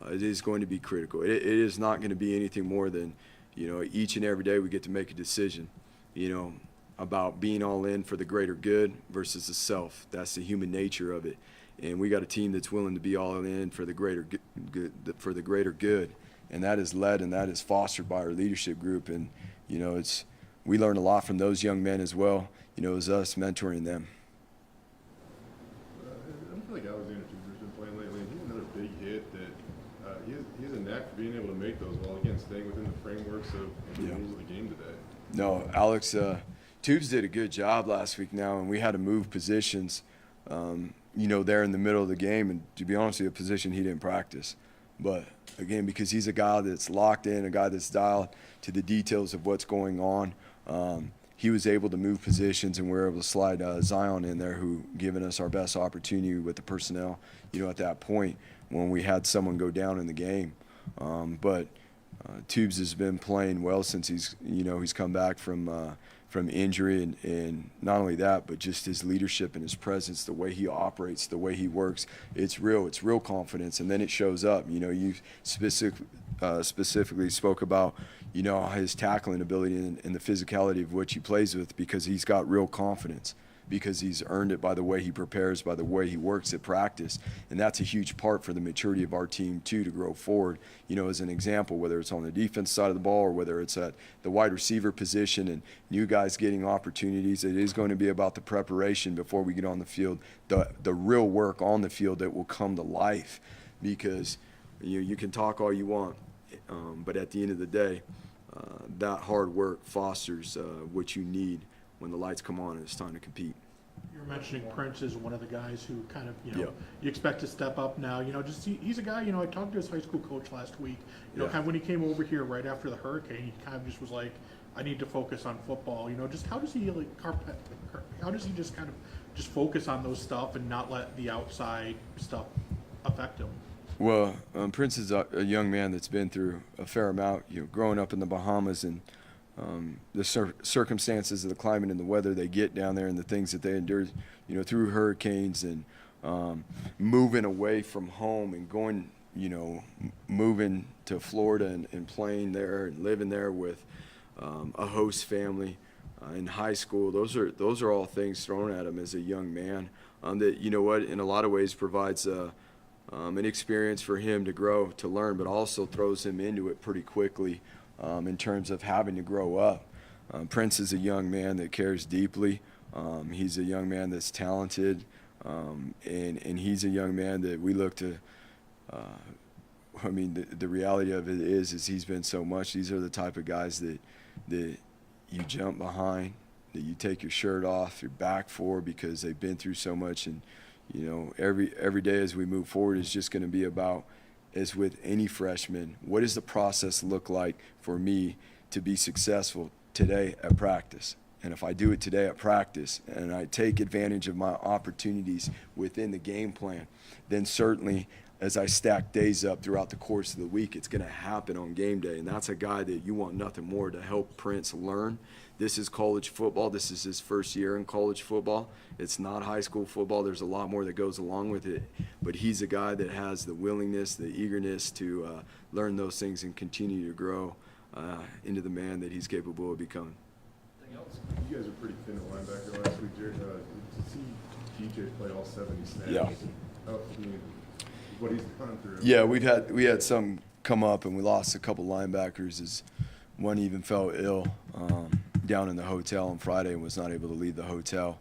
it is going to be critical. It is not going to be anything more than, you know, each and every day we get to make a decision, you know, about being all in for the greater good versus the self. That's the human nature of it. And we got a team that's willing to be all in for the greater good. And that is led and that is fostered by our leadership group. And, you know, we learn a lot from those young men as well, you know, as us mentoring them. I feel like Alexander Tuber's been playing lately, and he's another big hit that he has a knack for being able to make those while, again, staying within the frameworks of the rules of the game today. No, Alex, Tubes did a good job last week now, and we had to move positions, you know, there in the middle of the game, and to be honest with you, a position he didn't practice. But, again, because he's a guy that's locked in, a guy that's dialed to the details of what's going on, he was able to move positions, and we were able to slide Zion in there, who given us our best opportunity with the personnel, you know, at that point when we had someone go down in the game. But Tubes has been playing well since he's come back from injury, and not only that, but just his leadership and his presence, the way he operates, the way he works, it's real confidence, and then it shows up. You know, you specifically spoke about, you know, his tackling ability and the physicality of which he plays with, because he's got real confidence, because he's earned it by the way he prepares, by the way he works at practice. And that's a huge part for the maturity of our team, too, to grow forward. You know, as an example, whether it's on the defense side of the ball or whether it's at the wide receiver position and new guys getting opportunities, it is going to be about the preparation before we get on the field, the real work on the field that will come to life. Because you can talk all you want, but at the end of the day, that hard work fosters what you need when the lights come on and it's time to compete. You were mentioning Prince is one of the guys who kind of, you know, Yeah. you expect to step up now. You know, just he's a guy, you know, I talked to his high school coach last week. You know, Yeah. kind of when he came over here right after the hurricane, he kind of just was like, I need to focus on football. You know, just how does he just kind of just focus on those stuff and not let the outside stuff affect him? Well, Prince is a young man that's been through a fair amount, you know, growing up in the Bahamas, and the circumstances of the climate and the weather they get down there and the things that they endure, you know, through hurricanes, and moving away from home and going, you know, moving to Florida and playing there and living there with a host family. in high school. Those are all things thrown at him as a young man that, you know what, in a lot of ways provides an experience for him to grow, to learn, but also throws him into it pretty quickly in terms of having to grow up. Prince is a young man that cares deeply. He's a young man that's talented, and he's a young man that we look to. I mean, the reality of it is he's been so much. These are the type of guys that you jump behind, that you take your shirt off your back for, because they've been through so much. And you know, every day as we move forward is just going to be about, as with any freshman, what does the process look like for me to be successful today at practice? And if I do it today at practice and I take advantage of my opportunities within the game plan, then certainly as I stack days up throughout the course of the week, it's going to happen on game day. And that's a guy that you want nothing more to help Prince learn. This is college football. This is his first year in college football. It's not high school football. There's a lot more that goes along with it. But he's a guy that has the willingness, the eagerness to learn those things and continue to grow into the man that he's capable of becoming. You guys are pretty thin at linebacker last week, Jared. To see DJ play all 70 snaps, Yeah. I mean, what he's gone through. Yeah, we had some come up, and we lost a couple linebackers. As one even fell ill down in the hotel on Friday and was not able to leave the hotel.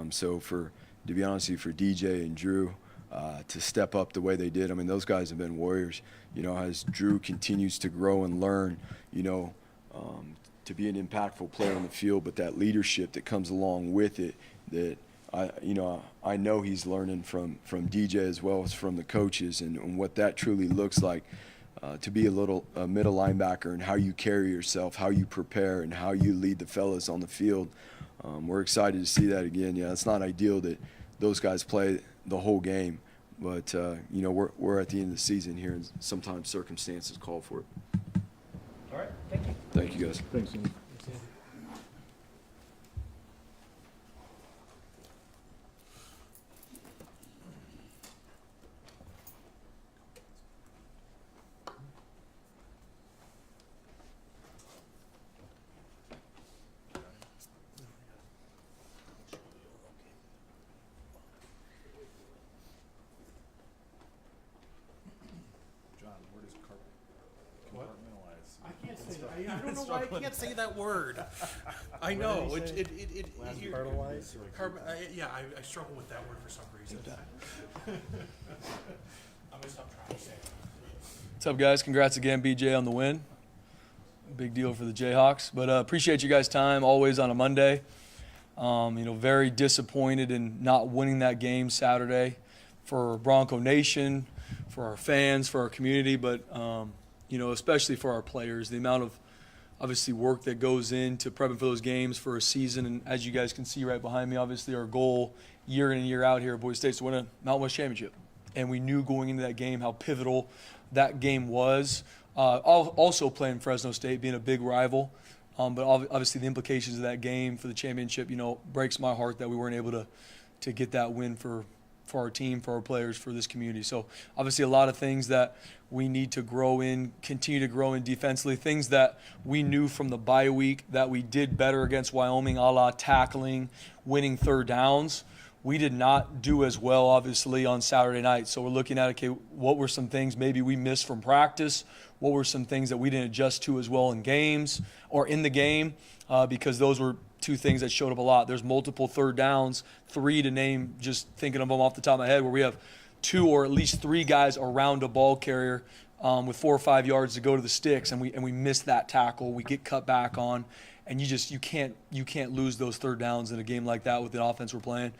So to be honest with you, for DJ and Drew to step up the way they did, I mean, those guys have been warriors. You know, as Drew continues to grow and learn, you know, to be an impactful player on the field, but that leadership that comes along with it, that I know he's learning from DJ as well as from the coaches, and what that truly looks like to be a middle linebacker, and how you carry yourself, how you prepare, and how you lead the fellas on the field. We're excited to see that again. Yeah, it's not ideal that those guys play the whole game, but you know, we're at the end of the season here, and sometimes circumstances call for it. All right, thank you. Thank you, guys. Thanks, Ian. I don't know why I can't say that word. I know. Yeah, I struggle with that word for some reason. I'm gonna stop trying to say it. What's up, guys? Congrats again, BJ, on the win. Big deal for the Jayhawks. But appreciate you guys' time, always on a Monday. You know, very disappointed in not winning that game Saturday for Bronco Nation, for our fans, for our community, but you know, especially for our players. The amount of obviously work that goes into prepping for those games for a season, and as you guys can see right behind me, obviously our goal year in and year out here at Boise State is to win a Mountain West championship. And we knew going into that game how pivotal that game was. Also playing Fresno State, being a big rival. But obviously the implications of that game for the championship, you know, breaks my heart that we weren't able to get that win for our team, for our players, for this community. So obviously a lot of things that we need to grow in, continue to grow in defensively, things that we knew from the bye week that we did better against Wyoming, a la tackling, winning third downs. We did not do as well, obviously, on Saturday night. So we're looking at, okay, what were some things maybe we missed from practice? What were some things that we didn't adjust to as well in games or in the game? Because those were two things that showed up a lot. There's multiple third downs, 3 to name, just thinking of them off the top of my head, where we have 2 or at least 3 guys around a ball carrier with 4 or 5 yards to go to the sticks, and we miss that tackle. We get cut back on, and you can't lose those third downs in a game like that with the offense we're playing.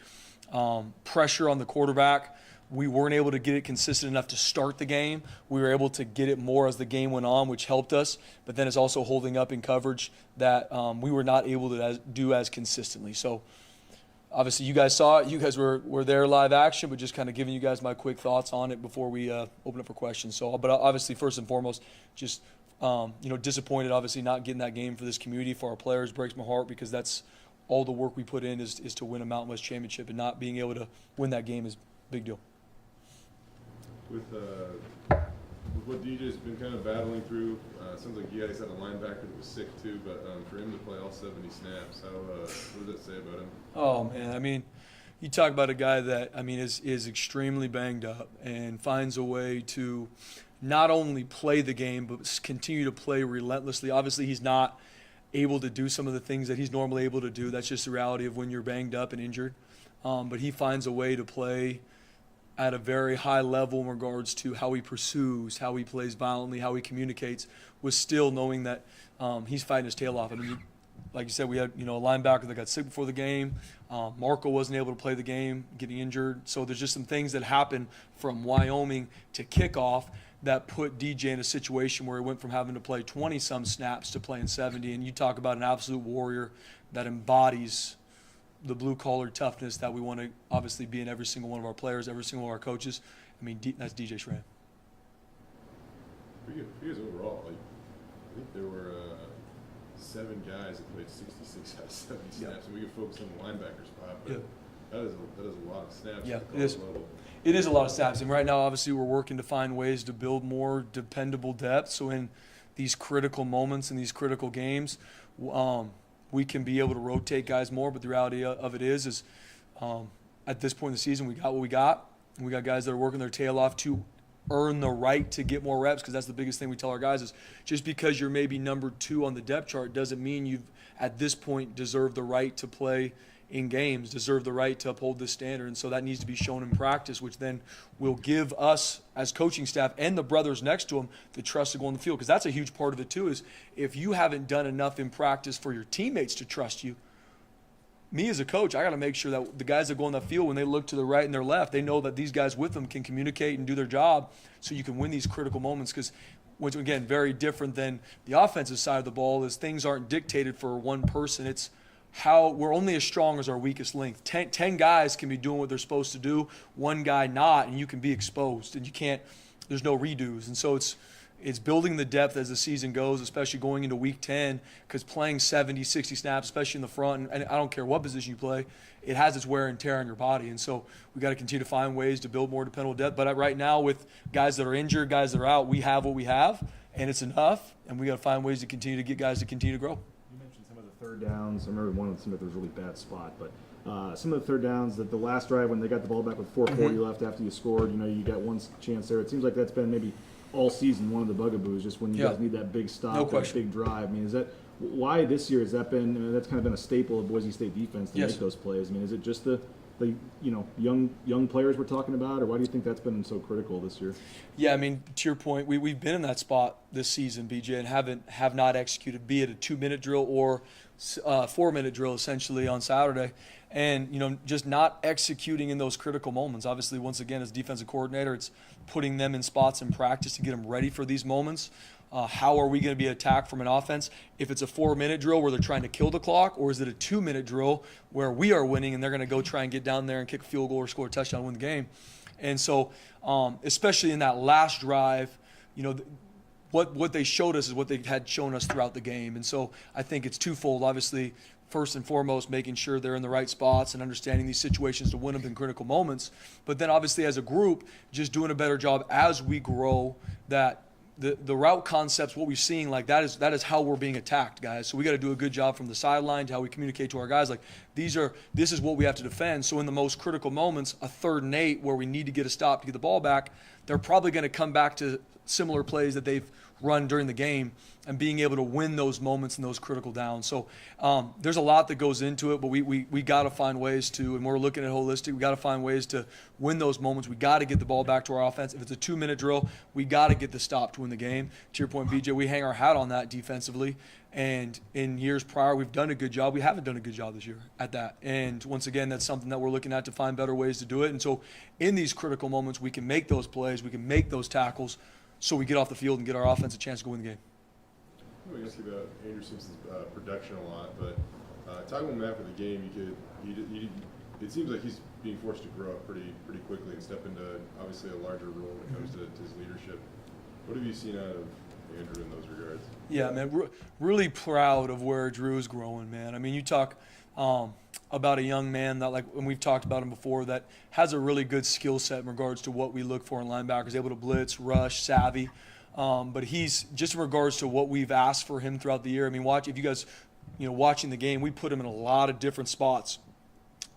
Pressure on the quarterback. We weren't able to get it consistent enough to start the game. We were able to get it more as the game went on, which helped us. But then it's also holding up in coverage that we were not able to do as consistently. So obviously you guys saw it. You guys were there live action, but just kind of giving you guys my quick thoughts on it before we open up for questions. So, but obviously first and foremost, just disappointed obviously not getting that game for this community, for our players. Breaks my heart because that's all the work we put in is to win a Mountain West championship, and not being able to win that game is a big deal. With with what DJ's been kind of battling through, sounds like you guys had a linebacker that was sick too, but for him to play all 70 snaps, what does that say about him? Oh man, I mean, you talk about a guy that is extremely banged up and finds a way to not only play the game but continue to play relentlessly. Obviously, he's not able to do some of the things that he's normally able to do. That's just the reality of when you're banged up and injured. But he finds a way to play at a very high level in regards to how he pursues, how he plays violently, how he communicates, with still knowing that he's fighting his tail off. I mean, like you said, we had a linebacker that got sick before the game. Marco wasn't able to play the game, getting injured. So there's just some things that happened from Wyoming to kickoff that put DJ in a situation where he went from having to play 20-some snaps to playing 70. And you talk about an absolute warrior that embodies the blue-collar toughness that we want to obviously be in every single one of our players, every single one of our coaches. I mean, that's DJ Schramm. For you guys overall, I think there were 7 guys that played 66 out of 70 snaps, and we could focus on the linebacker spot, but that is a lot of snaps. Yeah, at the it is. college level. It is a lot of snaps, and right now, obviously, we're working to find ways to build more dependable depth. So in these critical moments, in these critical games, we can be able to rotate guys more. But the reality of it is at this point in the season, we got what we got. And we got guys that are working their tail off to earn the right to get more reps, because that's the biggest thing we tell our guys is just because you're maybe number 2 on the depth chart doesn't mean you've at this point deserve the right to play in games, deserve the right to uphold this standard. And so that needs to be shown in practice, which then will give us as coaching staff and the brothers next to them the trust to go on the field, because that's a huge part of it too, is if you haven't done enough in practice for your teammates to trust you, me as a coach, I got to make sure that the guys that go on the field, when they look to the right and their left, they know that these guys with them can communicate and do their job so you can win these critical moments. Because, which again, very different than the offensive side of the ball, is things aren't dictated for one person. It's how we're only as strong as our weakest link. 10 guys can be doing what they're supposed to do, one guy not, and you can be exposed, and you can't, there's no redos. And so it's building the depth as the season goes, especially going into week 10, because playing 70, 60 snaps, especially in the front, and I don't care what position you play, it has its wear and tear on your body. And so we got to continue to find ways to build more dependable depth. But right now, with guys that are injured, guys that are out, we have what we have, and it's enough, and we got to find ways to continue to get guys to continue to grow. Third downs. I remember one of them, there was a really bad spot, but some of the third downs, that the last drive when they got the ball back with 4:40 left after you scored, you got one chance there. It seems like that's been maybe all season one of the bugaboos, just when you guys need that big stop, that big drive. I mean, is that why this year has that been? That's kind of been a staple of Boise State defense to make those plays. I mean, is it just the young players we're talking about, or why do you think that's been so critical this year? Yeah, I mean, to your point, we've been in that spot this season, BJ, and have not executed, be it a 2-minute drill or 4-minute drill essentially on Saturday, and just not executing in those critical moments. Obviously, once again, as defensive coordinator, it's putting them in spots in practice to get them ready for these moments. How are we going to be attacked from an offense? If it's a 4-minute drill where they're trying to kill the clock, or is it a 2-minute drill where we are winning and they're going to go try and get down there and kick a field goal or score a touchdown, win the game? And so, especially in that last drive, what they showed us is what they had shown us throughout the game. And so I think it's twofold. Obviously, first and foremost, making sure they're in the right spots and understanding these situations to win them in critical moments. But then obviously as a group, just doing a better job as we grow, that the route concepts, what we're seeing, like that is how we're being attacked, guys. So we got to do a good job from the sideline to how we communicate to our guys. Like this is what we have to defend. So in the most critical moments, a 3rd and 8 where we need to get a stop to get the ball back, they're probably going to come back to similar plays that they've run during the game, and being able to win those moments and those critical downs. So there's a lot that goes into it, but we got to find ways to, and we're looking at holistic, we got to find ways to win those moments. We got to get the ball back to our offense. If it's a 2-minute drill, we got to get the stop to win the game. To your point, BJ, we hang our hat on that defensively, and in years prior, we've done a good job. We haven't done a good job this year at that. And once again, that's something that we're looking at to find better ways to do it. And so in these critical moments, we can make those plays, we can make those tackles, so we get off the field and get our offense a chance to go win the game. I'm going to ask you about Andrew Simpson's production a lot, but talking with him after the game, it seems like he's being forced to grow up pretty quickly and step into obviously a larger role when it comes to his leadership. What have you seen out of Andrew in those regards? Yeah, man, really proud of where Drew's growing, man. I mean, you talk about a young man that, like, and we've talked about him before, that has a really good skill set in regards to what we look for in linebackers, able to blitz, rush, savvy. But he's just in regards to what we've asked for him throughout the year. I mean, if you guys, watching the game, we put him in a lot of different spots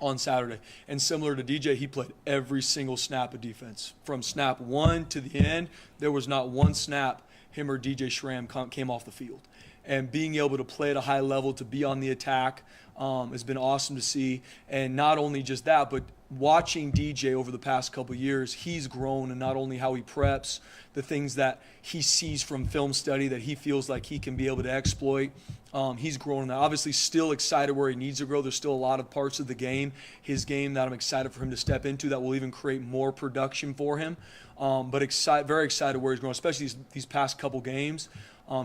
on Saturday. And similar to DJ, he played every single snap of defense. From snap 1 to the end, there was not one snap him or DJ Schramm came off the field. And being able to play at a high level, to be on the attack, has been awesome to see. And not only just that, but watching DJ over the past couple of years, he's grown in not only how he preps, the things that he sees from film study that he feels like he can be able to exploit. He's grown in that. Obviously, still excited where he needs to grow. There's still a lot of parts of his game that I'm excited for him to step into that will even create more production for him. But very excited where he's grown, especially these past couple games.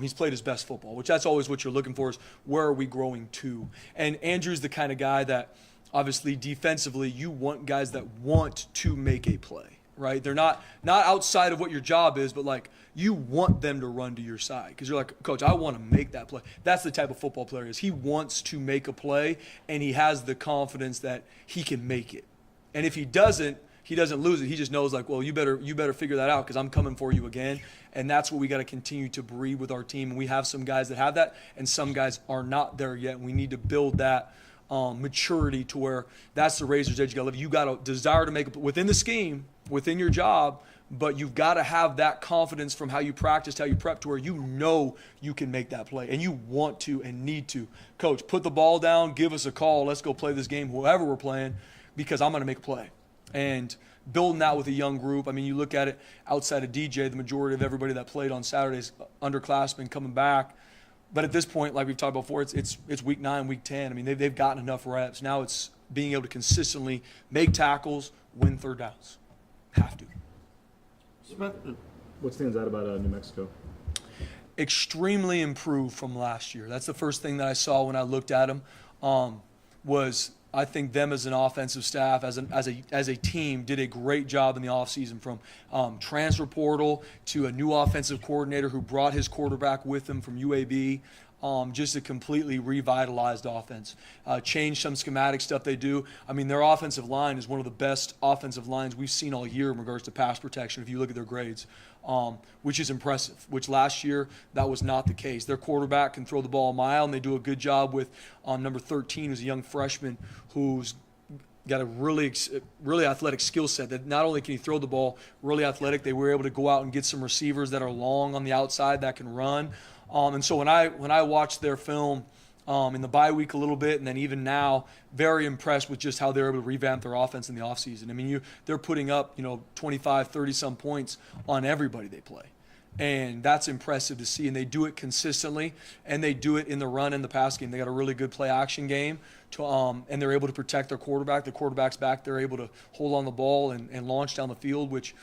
He's played his best football, which that's always what you're looking for, is where are we growing to? And Andrew's the kind of guy that, obviously, defensively, you want guys that want to make a play, right? They're not outside of what your job is, but, like, you want them to run to your side because you're like, Coach, I want to make that play. That's the type of football player he is. He wants to make a play, and he has the confidence that he can make it. And if he doesn't lose it. He just knows, like, well, you better figure that out because I'm coming for you again. And that's what we got to continue to breed with our team. And we have some guys that have that, and some guys are not there yet. And we need to build that maturity to where that's the razor's edge you got to live. You got to desire to make it within the scheme, within your job, but you've got to have that confidence from how you practiced, how you prep, to where you can make that play and you want to and need to. Coach, put the ball down, give us a call, let's go play this game, whoever we're playing, because I'm going to make a play. And building that with a young group. I mean, you look at it outside of DJ, the majority of everybody that played on Saturdays, underclassmen coming back. But at this point, like we've talked about before, it's week 9, week 10. I mean, they've gotten enough reps. Now it's being able to consistently make tackles, win third downs. Have to. What stands out about New Mexico? Extremely improved from last year. That's the first thing that I saw when I looked at them. Was I think them as an offensive staff, as a team, did a great job in the offseason, from transfer portal to a new offensive coordinator who brought his quarterback with him from UAB. Just a completely revitalized offense. Changed some schematic stuff they do. I mean, their offensive line is one of the best offensive lines we've seen all year in regards to pass protection, if you look at their grades, which is impressive, which last year that was not the case. Their quarterback can throw the ball a mile, and they do a good job with number 13, who's a young freshman who's got a really athletic skill set, that not only can he throw the ball, really athletic, they were able to go out and get some receivers that are long on the outside that can run. And so when I watched their film in the bye week a little bit, and then even now, very impressed with just how they're able to revamp their offense in the offseason. I mean, they're putting up 25, 30-some points on everybody they play. And that's impressive to see. And they do it consistently, and they do it in the run and the pass game. They got a really good play-action game, and they're able to protect their quarterback. The quarterback's back. They're able to hold on the ball and launch down the field, which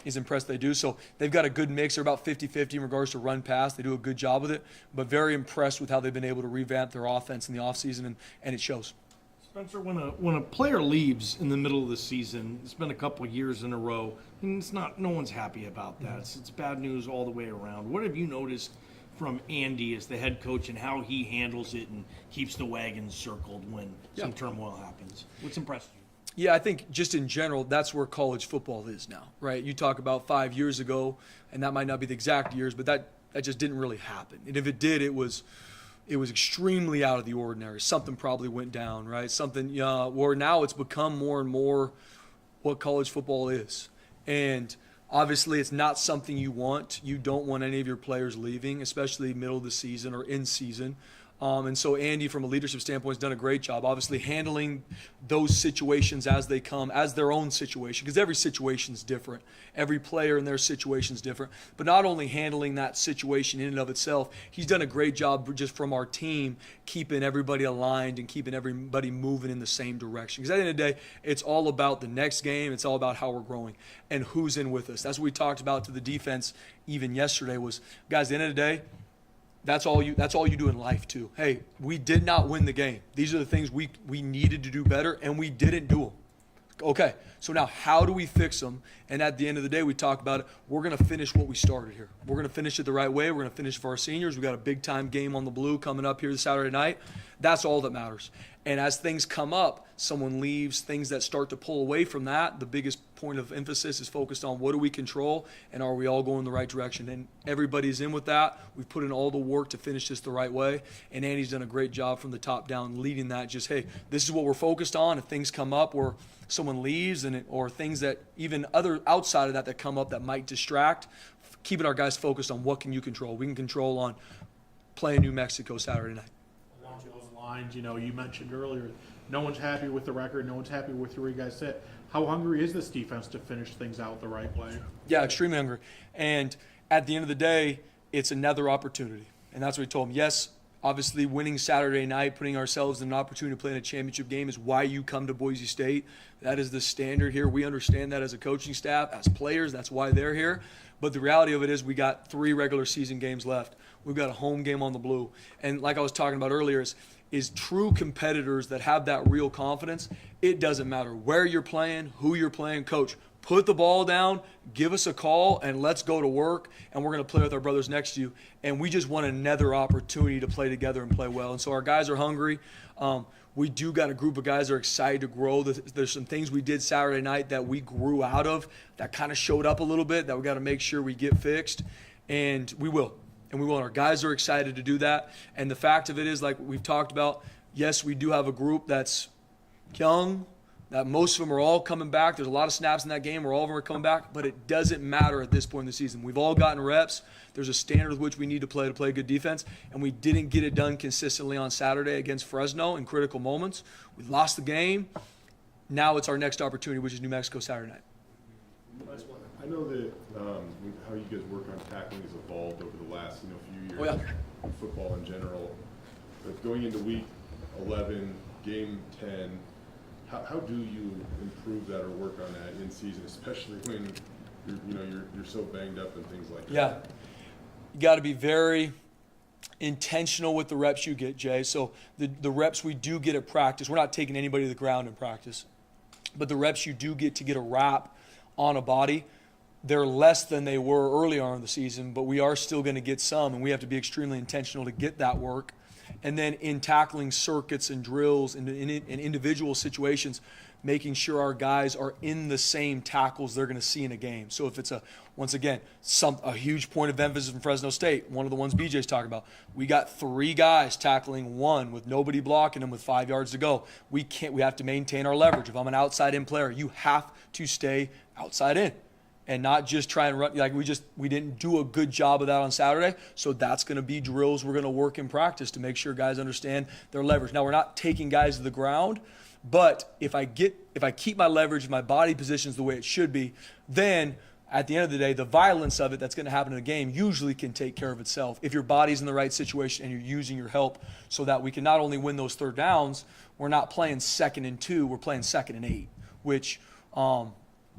is impressed they do. So they've got a good mix. They're about 50-50 in regards to run pass. They do a good job with it, but very impressed with how they've been able to revamp their offense in the offseason, and it shows. Spencer, when a player leaves in the middle of the season, it's been a couple of years in a row, and no one's happy about that. It's bad news all the way around. What have you noticed from Andy as the head coach and how he handles it and keeps the wagons circled when some turmoil happens? What's impressed you? Yeah, I think just in general, that's where college football is now, right? You talk about 5 years ago, and that might not be the exact years, but that just didn't really happen. And if it did, it was extremely out of the ordinary. Something probably went down, right? Where now it's become more and more what college football is. And obviously it's not something you want. You don't want any of your players leaving, especially middle of the season or in season. And so Andy, from a leadership standpoint, has done a great job, obviously handling those situations as they come, as their own situation, because every situation is different. Every player in their situation is different. But not only handling that situation in and of itself, he's done a great job just from our team keeping everybody aligned and keeping everybody moving in the same direction. Because at the end of the day, it's all about the next game. It's all about how we're growing and who's in with us. That's what we talked about to the defense even yesterday was, guys, at the end of the day, that's all you do in life too. Hey, we did not win the game. These are the things we needed to do better, and we didn't do them. Okay, so now how do we fix them? And at the end of the day, we talk about it. We're going to finish what we started here. We're going to finish it the right way. We're going to finish for our seniors. We got a big-time game on the blue coming up here this Saturday night. That's all that matters. And as things come up, someone leaves, things that start to pull away from that, the biggest point of emphasis is focused on what do we control and are we all going the right direction. And everybody's in with that. We've put in all the work to finish this the right way. And Andy's done a great job from the top down leading that. Just, hey, this is what we're focused on. If things come up or someone leaves or things that even other outside of that come up that might distract, keeping our guys focused on what can you control. We can control on playing New Mexico Saturday night. Along those lines, you mentioned earlier, no one's happy with the record, no one's happy with where you guys sit. How hungry is this defense to finish things out the right way? Yeah, extremely hungry. And at the end of the day, it's another opportunity. And that's what we told them. Yes, obviously winning Saturday night, putting ourselves in an opportunity to play in a championship game is why you come to Boise State. That is the standard here. We understand that as a coaching staff, as players, that's why they're here. But the reality of it is we got 3 regular season games left. We've got a home game on the blue. And like I was talking about earlier, is true competitors that have that real confidence. It doesn't matter where you're playing, who you're playing, coach. Put the ball down, give us a call, and let's go to work, and we're going to play with our brothers next to you. And we just want another opportunity to play together and play well. And so our guys are hungry. We do got a group of guys that are excited to grow. There's some things we did Saturday night that we grew out of that kind of showed up a little bit that we got to make sure we get fixed, and we will. And we will. And our guys are excited to do that. And the fact of it is, like we've talked about, yes, we do have a group that's young, that most of them are all coming back. There's a lot of snaps in that game where all of them are coming back, but it doesn't matter at this point in the season. We've all gotten reps. There's a standard with which we need to play good defense, and we didn't get it done consistently on Saturday against Fresno in critical moments. We lost the game. Now it's our next opportunity, which is New Mexico Saturday night. I know that how you guys work on tackling has evolved over the last few years. Oh, yeah. In football in general, but going into week 11, game 10, how do you improve that or work on that in season, especially when you're so banged up and things like that? Yeah, you got to be very intentional with the reps you get, Jay. So the reps we do get at practice, we're not taking anybody to the ground in practice, but the reps you do get to get a wrap on a body, they're less than they were early on in the season, but we are still going to get some, and we have to be extremely intentional to get that work. And then in tackling circuits and drills and in individual situations, making sure our guys are in the same tackles they're going to see in a game. So if it's once again, a huge point of emphasis from Fresno State, one of the ones BJ's talking about, we got 3 guys tackling 1 with nobody blocking them with 5 yards to go. We have to maintain our leverage. If I'm an outside in player, you have to stay outside in and not just try and run. Like we didn't do a good job of that on Saturday. So that's going to be drills we're going to work in practice to make sure guys understand their leverage. Now we're not taking guys to the ground, but if I keep my leverage, my body positions the way it should be, then at the end of the day, the violence of it that's going to happen in a game usually can take care of itself if your body's in the right situation and you're using your help so that we can not only win those third downs, we're not playing 2nd and 2, we're playing 2nd and 8, which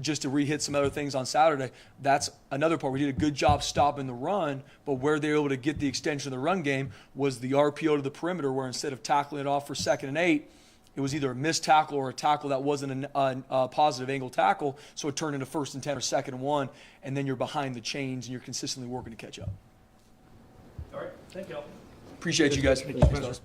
just to re-hit some other things on Saturday, that's another part. We did a good job stopping the run, but where they were able to get the extension of the run game was the RPO to the perimeter, where instead of tackling it off for 2nd and 8, it was either a missed tackle or a tackle that wasn't a positive angle tackle, so it turned into 1st and 10 or 2nd and 1, and then you're behind the chains and you're consistently working to catch up. All right, thank you all. Appreciate you guys. Thanks, fellas.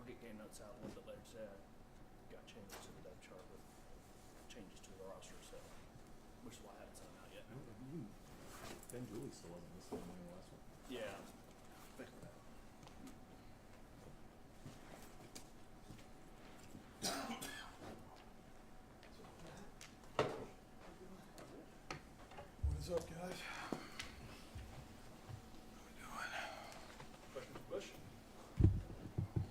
I'll get game notes out a little bit later today. I got changes to the depth chart with changes to the roster, so which is why I haven't sent them out yet. Ben Julie still wasn't listed in the last one. Yeah. Fixing that. What's up, guys?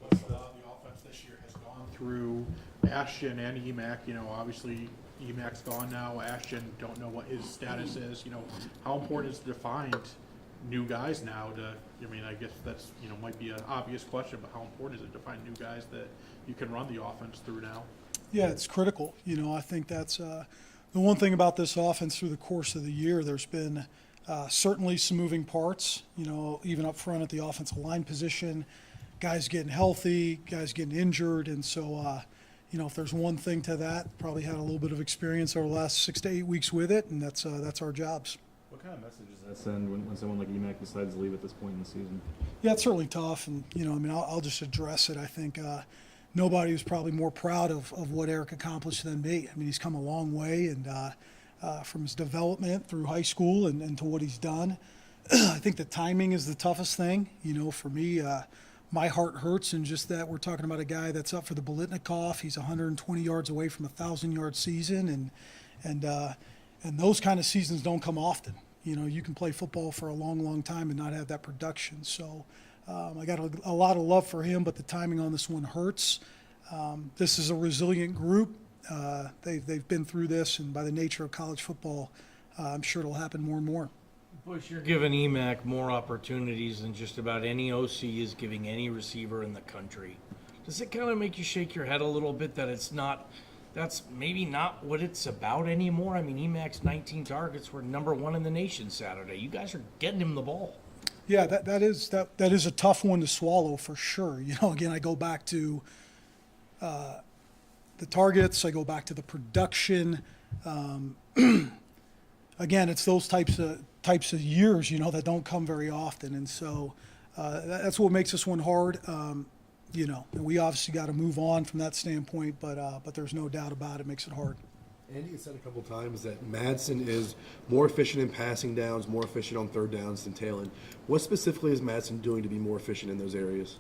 What's the offense this year has gone through Ashton and EMAC, obviously EMAC's gone now, Ashton, don't know what his status is, how important is it to find new guys now I guess that's, might be an obvious question, but how important is it to find new guys that you can run the offense through now? Yeah, it's critical. I think that's the one thing about this offense through the course of the year. There's been certainly some moving parts, even up front at the offensive line position, guys getting healthy, guys getting injured. And so, if there's one thing to that, probably had a little bit of experience over the last 6 to 8 weeks with it, and that's our jobs. What kind of message does that send when someone like EMAC decides to leave at this point in the season? Yeah, it's certainly tough, and I'll just address it. I think nobody was probably more proud of what Eric accomplished than me. He's come a long way, and from his development through high school and to what he's done. I think the timing is the toughest thing. For me, my heart hurts, and just that we're talking about a guy that's up for the Bolitnikoff. He's 120 yards away from a 1,000-yard season, and those kind of seasons don't come often. You can play football for a long, long time and not have that production. So I got a lot of love for him, but the timing on this one hurts. This is a resilient group. They've been through this, and by the nature of college football, I'm sure it'll happen more and more. Bush, you're giving EMAC more opportunities than just about any OC is giving any receiver in the country. Does it kind of make you shake your head a little bit that that's maybe not what it's about anymore? EMAC's 19 targets were number 1 in the nation Saturday. You guys are getting him the ball. Yeah, that is a tough one to swallow for sure. Again, I go back to the targets. I go back to the production. Again, it's those types of years, that don't come very often, and so that's what makes this one hard. And we obviously got to move on from that standpoint, but there's no doubt about it makes it hard. Andy has said a couple times that Madsen is more efficient in passing downs, more efficient on third downs than Talon. What specifically is Madsen doing to be more efficient in those areas?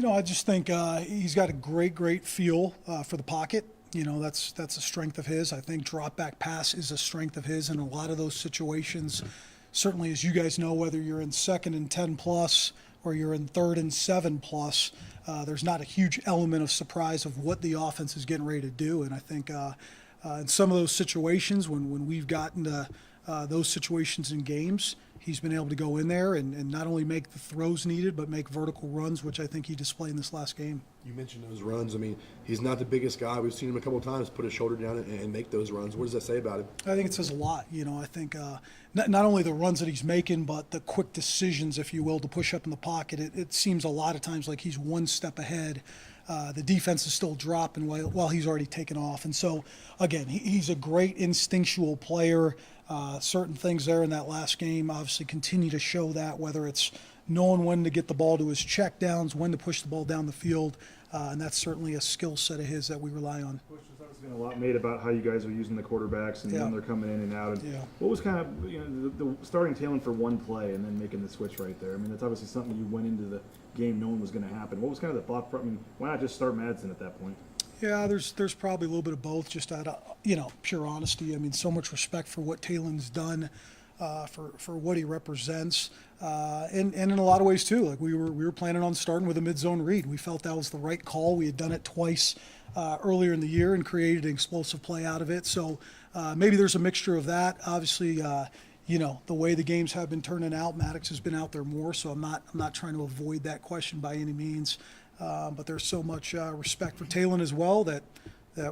I just think he's got a great feel for the pocket. That's a strength of his. I think drop back pass is a strength of his in a lot of those situations. Certainly, as you guys know, whether you're in 2nd and 10 plus or you're in 3rd and 7 plus, there's not a huge element of surprise of what the offense is getting ready to do. And I think in some of those situations, when we've gotten to those situations in games, he's been able to go in there and not only make the throws needed, but make vertical runs, which I think he displayed in this last game. You mentioned those runs. He's not the biggest guy. We've seen him a couple of times put his shoulder down and make those runs. What does that say about him? I think it says a lot. I think not only the runs that he's making, but the quick decisions, if you will, to push up in the pocket. It seems a lot of times like he's one step ahead. The defense is still dropping while he's already taken off. And so, again, he's a great instinctual player. Certain things there in that last game obviously continue to show that, whether it's knowing when to get the ball to his check downs, when to push the ball down the field, and that's certainly a skill set of his that we rely on. There's been a lot made about how you guys are using the quarterbacks and when they're coming in and out. And what was kind of the starting Talon for one play and then making the switch right there? That's obviously something you went into the game knowing was going to happen. What was kind of the thought? Why not just start Madsen at that point? Yeah, there's probably a little bit of both, just out of pure honesty. So much respect for what Talon's done, for what he represents, and in a lot of ways too. Like we were planning on starting with a mid-zone read. We felt that was the right call. We had done it twice earlier in the year and created an explosive play out of it. So maybe there's a mixture of that. Obviously, the way the games have been turning out, Maddox has been out there more. So I'm not trying to avoid that question by any means. But there's so much respect for Talon as well that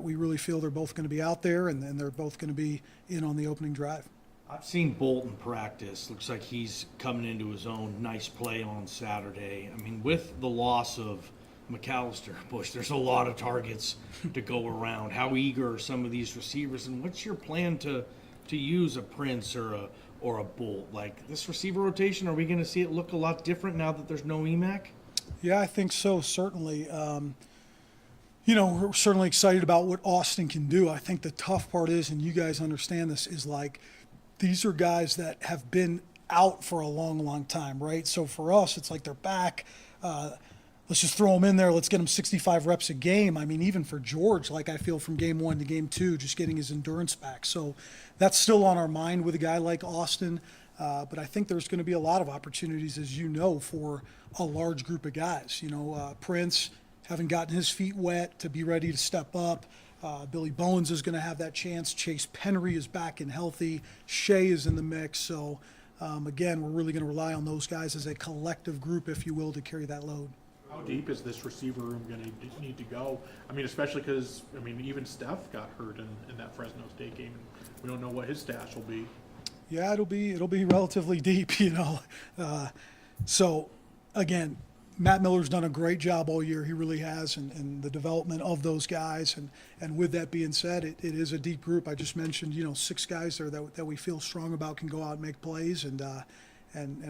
we really feel they're both going to be out there and they're both going to be in on the opening drive. I've seen Bolton practice. Looks like he's coming into his own. Nice play on Saturday. With the loss of McAlister, Bush, there's a lot of targets to go around. How eager are some of these receivers, and what's your plan to use a Prince or a Bolt? Like this receiver rotation, are we going to see it look a lot different now that there's no EMAC? Yeah, I think so, certainly. We're certainly excited about what Austin can do. I think the tough part is, and you guys understand this, is like these are guys that have been out for a long, long time, right? So for us, it's like they're back. let's just throw him in there. Let's get him 65 reps a game. I mean, even for George, like I feel from game 1 to game 2, just getting his endurance back. So that's still on our mind with a guy like Austin. But I think there's going to be a lot of opportunities, as you know, for a large group of guys. You know, Prince, having gotten his feet wet to be ready to step up. Billy Bowens is going to have that chance. Chase Penry is back and healthy. Shea is in the mix. So, again, we're really going to rely on those guys as a collective group, if you will, to carry that load. How deep is this receiver room going to need to go? I mean, especially because, I mean, even Steph got hurt in that Fresno State game, and we don't know what his stash will be. Yeah, it'll be relatively deep, you know. So, again, Matt Miller's done a great job all year. He really has, and the development of those guys. And with that being said, it is a deep group. I just mentioned, you know, 6 guys there that we feel strong about can go out and make plays, and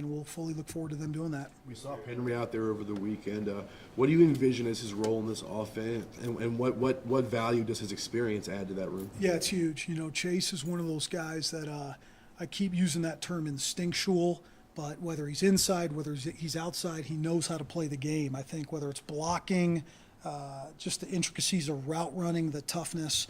we'll fully look forward to them doing that. We saw Henry out there over the weekend. What do you envision as his role in this offense, and what value does his experience add to that room? Yeah, it's huge. You know, Chase is one of those guys that I keep using that term instinctual, but whether he's inside, whether he's outside, he knows how to play the game. I think whether it's blocking, just the intricacies of route running, the toughness.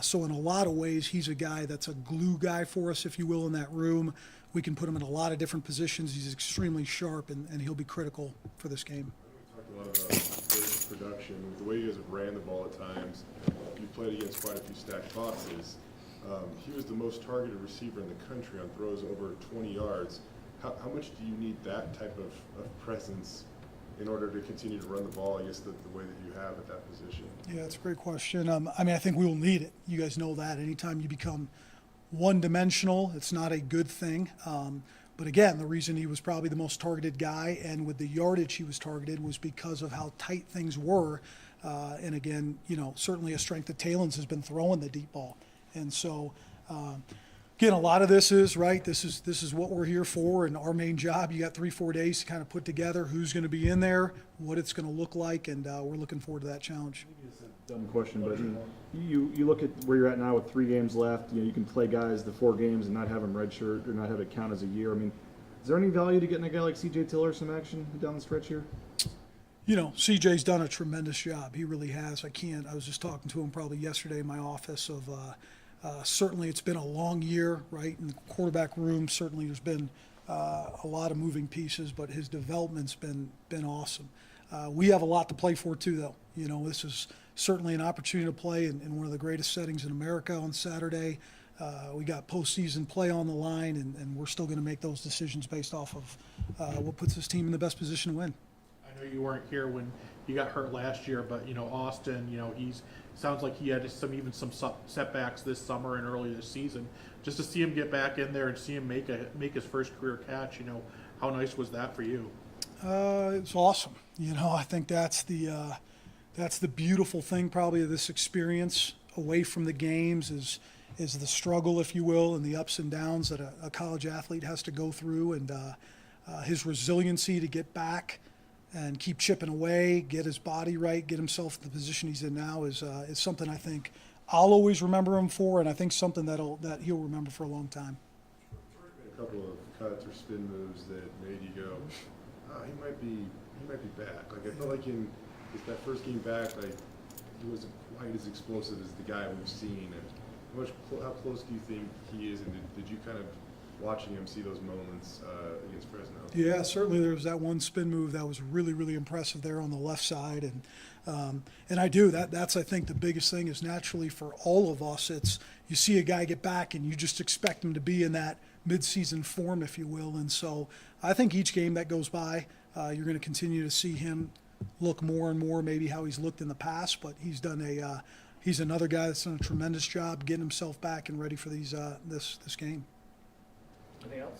So in a lot of ways, he's a guy that's a glue guy for us, if you will, in that room. We can put him in a lot of different positions. He's extremely sharp, and he'll be critical for this game. We talked a lot about his production. With the way you guys have ran the ball at times, you played against quite a few stacked boxes. He was the most targeted receiver in the country on throws over 20 yards. How much do you need that type of presence in order to continue to run the ball, I guess, the way that you have at that position? Yeah, it's a great question. I mean, I think we will need it. You guys know that. Anytime you become one-dimensional, it's not a good thing. But again, the reason he was probably the most targeted guy, and with the yardage he was targeted, was because of how tight things were. And again, you know, certainly a strength of Talen's has been throwing the deep ball. And so, again, a lot of this is, right, this is what we're here for, and our main job. You got 3-4 days to kind of put together who's going to be in there, what it's going to look like, and we're looking forward to that challenge. It's a dumb question, but you look at where you're at now with 3 games left. You know, you can play guys the 4 games and not have them redshirt or not have it count as a year. I mean, is there any value to getting a guy like C.J. Tiller some action down the stretch here? You know, CJ's done a tremendous job. He really has. I was just talking to him probably yesterday in my office of certainly it's been a long year, right? In the quarterback room, certainly there's been a lot of moving pieces, but his development's been awesome. We have a lot to play for too, though. You know, this is certainly an opportunity to play in one of the greatest settings in America on Saturday. We got postseason play on the line, and we're still going to make those decisions based off of what puts this team in the best position to win. I know you weren't here when he got hurt last year, but, you know, Austin, you know, sounds like he had some setbacks this summer and early this season. Just to see him get back in there and see him make his first career catch, you know, how nice was that for you? It's awesome. You know, I think that's the beautiful thing probably of this experience away from the games is the struggle, if you will, and the ups and downs that a college athlete has to go through, and his resiliency to get back and keep chipping away, get his body right, get himself in the position he's in now is something I think I'll always remember him for, and I think something that he'll remember for a long time. A couple of cuts or spin moves that made you go, he might be back. Like, I felt like in that first game back, like, he wasn't quite as explosive as the guy we've seen. And how close do you think he is? And did you kind of watching him see those moments against Fresno? Yeah, certainly there was that one spin move that was really, really impressive there on the left side, and I do that's I think the biggest thing is naturally for all of us. It's you see a guy get back and you just expect him to be in that midseason form, if you will, and so I think each game that goes by, you're going to continue to see him look more and more maybe how he's looked in the past, but he's another guy that's done a tremendous job getting himself back and ready for this game.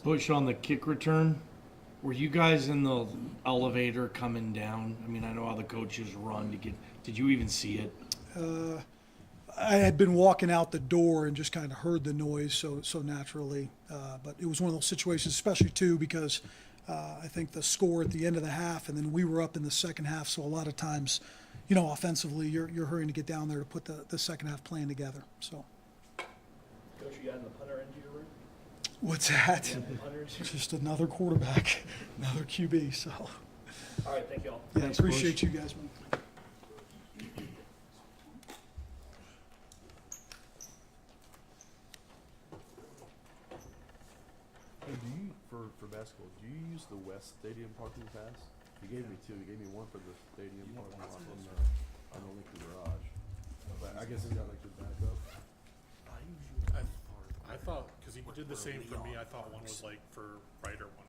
Bush, on the kick return, were you guys in the elevator coming down? I mean, I know how the coaches run to get. Did you even see it? I had been walking out the door and just kind of heard the noise, so naturally. But it was one of those situations, especially too, because I think the score at the end of the half, and then we were up in the second half. So a lot of times, you know, offensively, you're hurrying to get down there to put the second half plan together. So. Coach, you got in the punter into your room? What's that? Just another quarterback, another QB. So. All right, thank you all. Yeah, appreciate you guys, man. Hey, do you for basketball? Do you use the West Stadium parking pass? He gave me two. He gave me one for the stadium parking lot on the Lincoln Garage. But I guess he's got like the backup. I thought, because he did the same for me, I thought one was like for right or one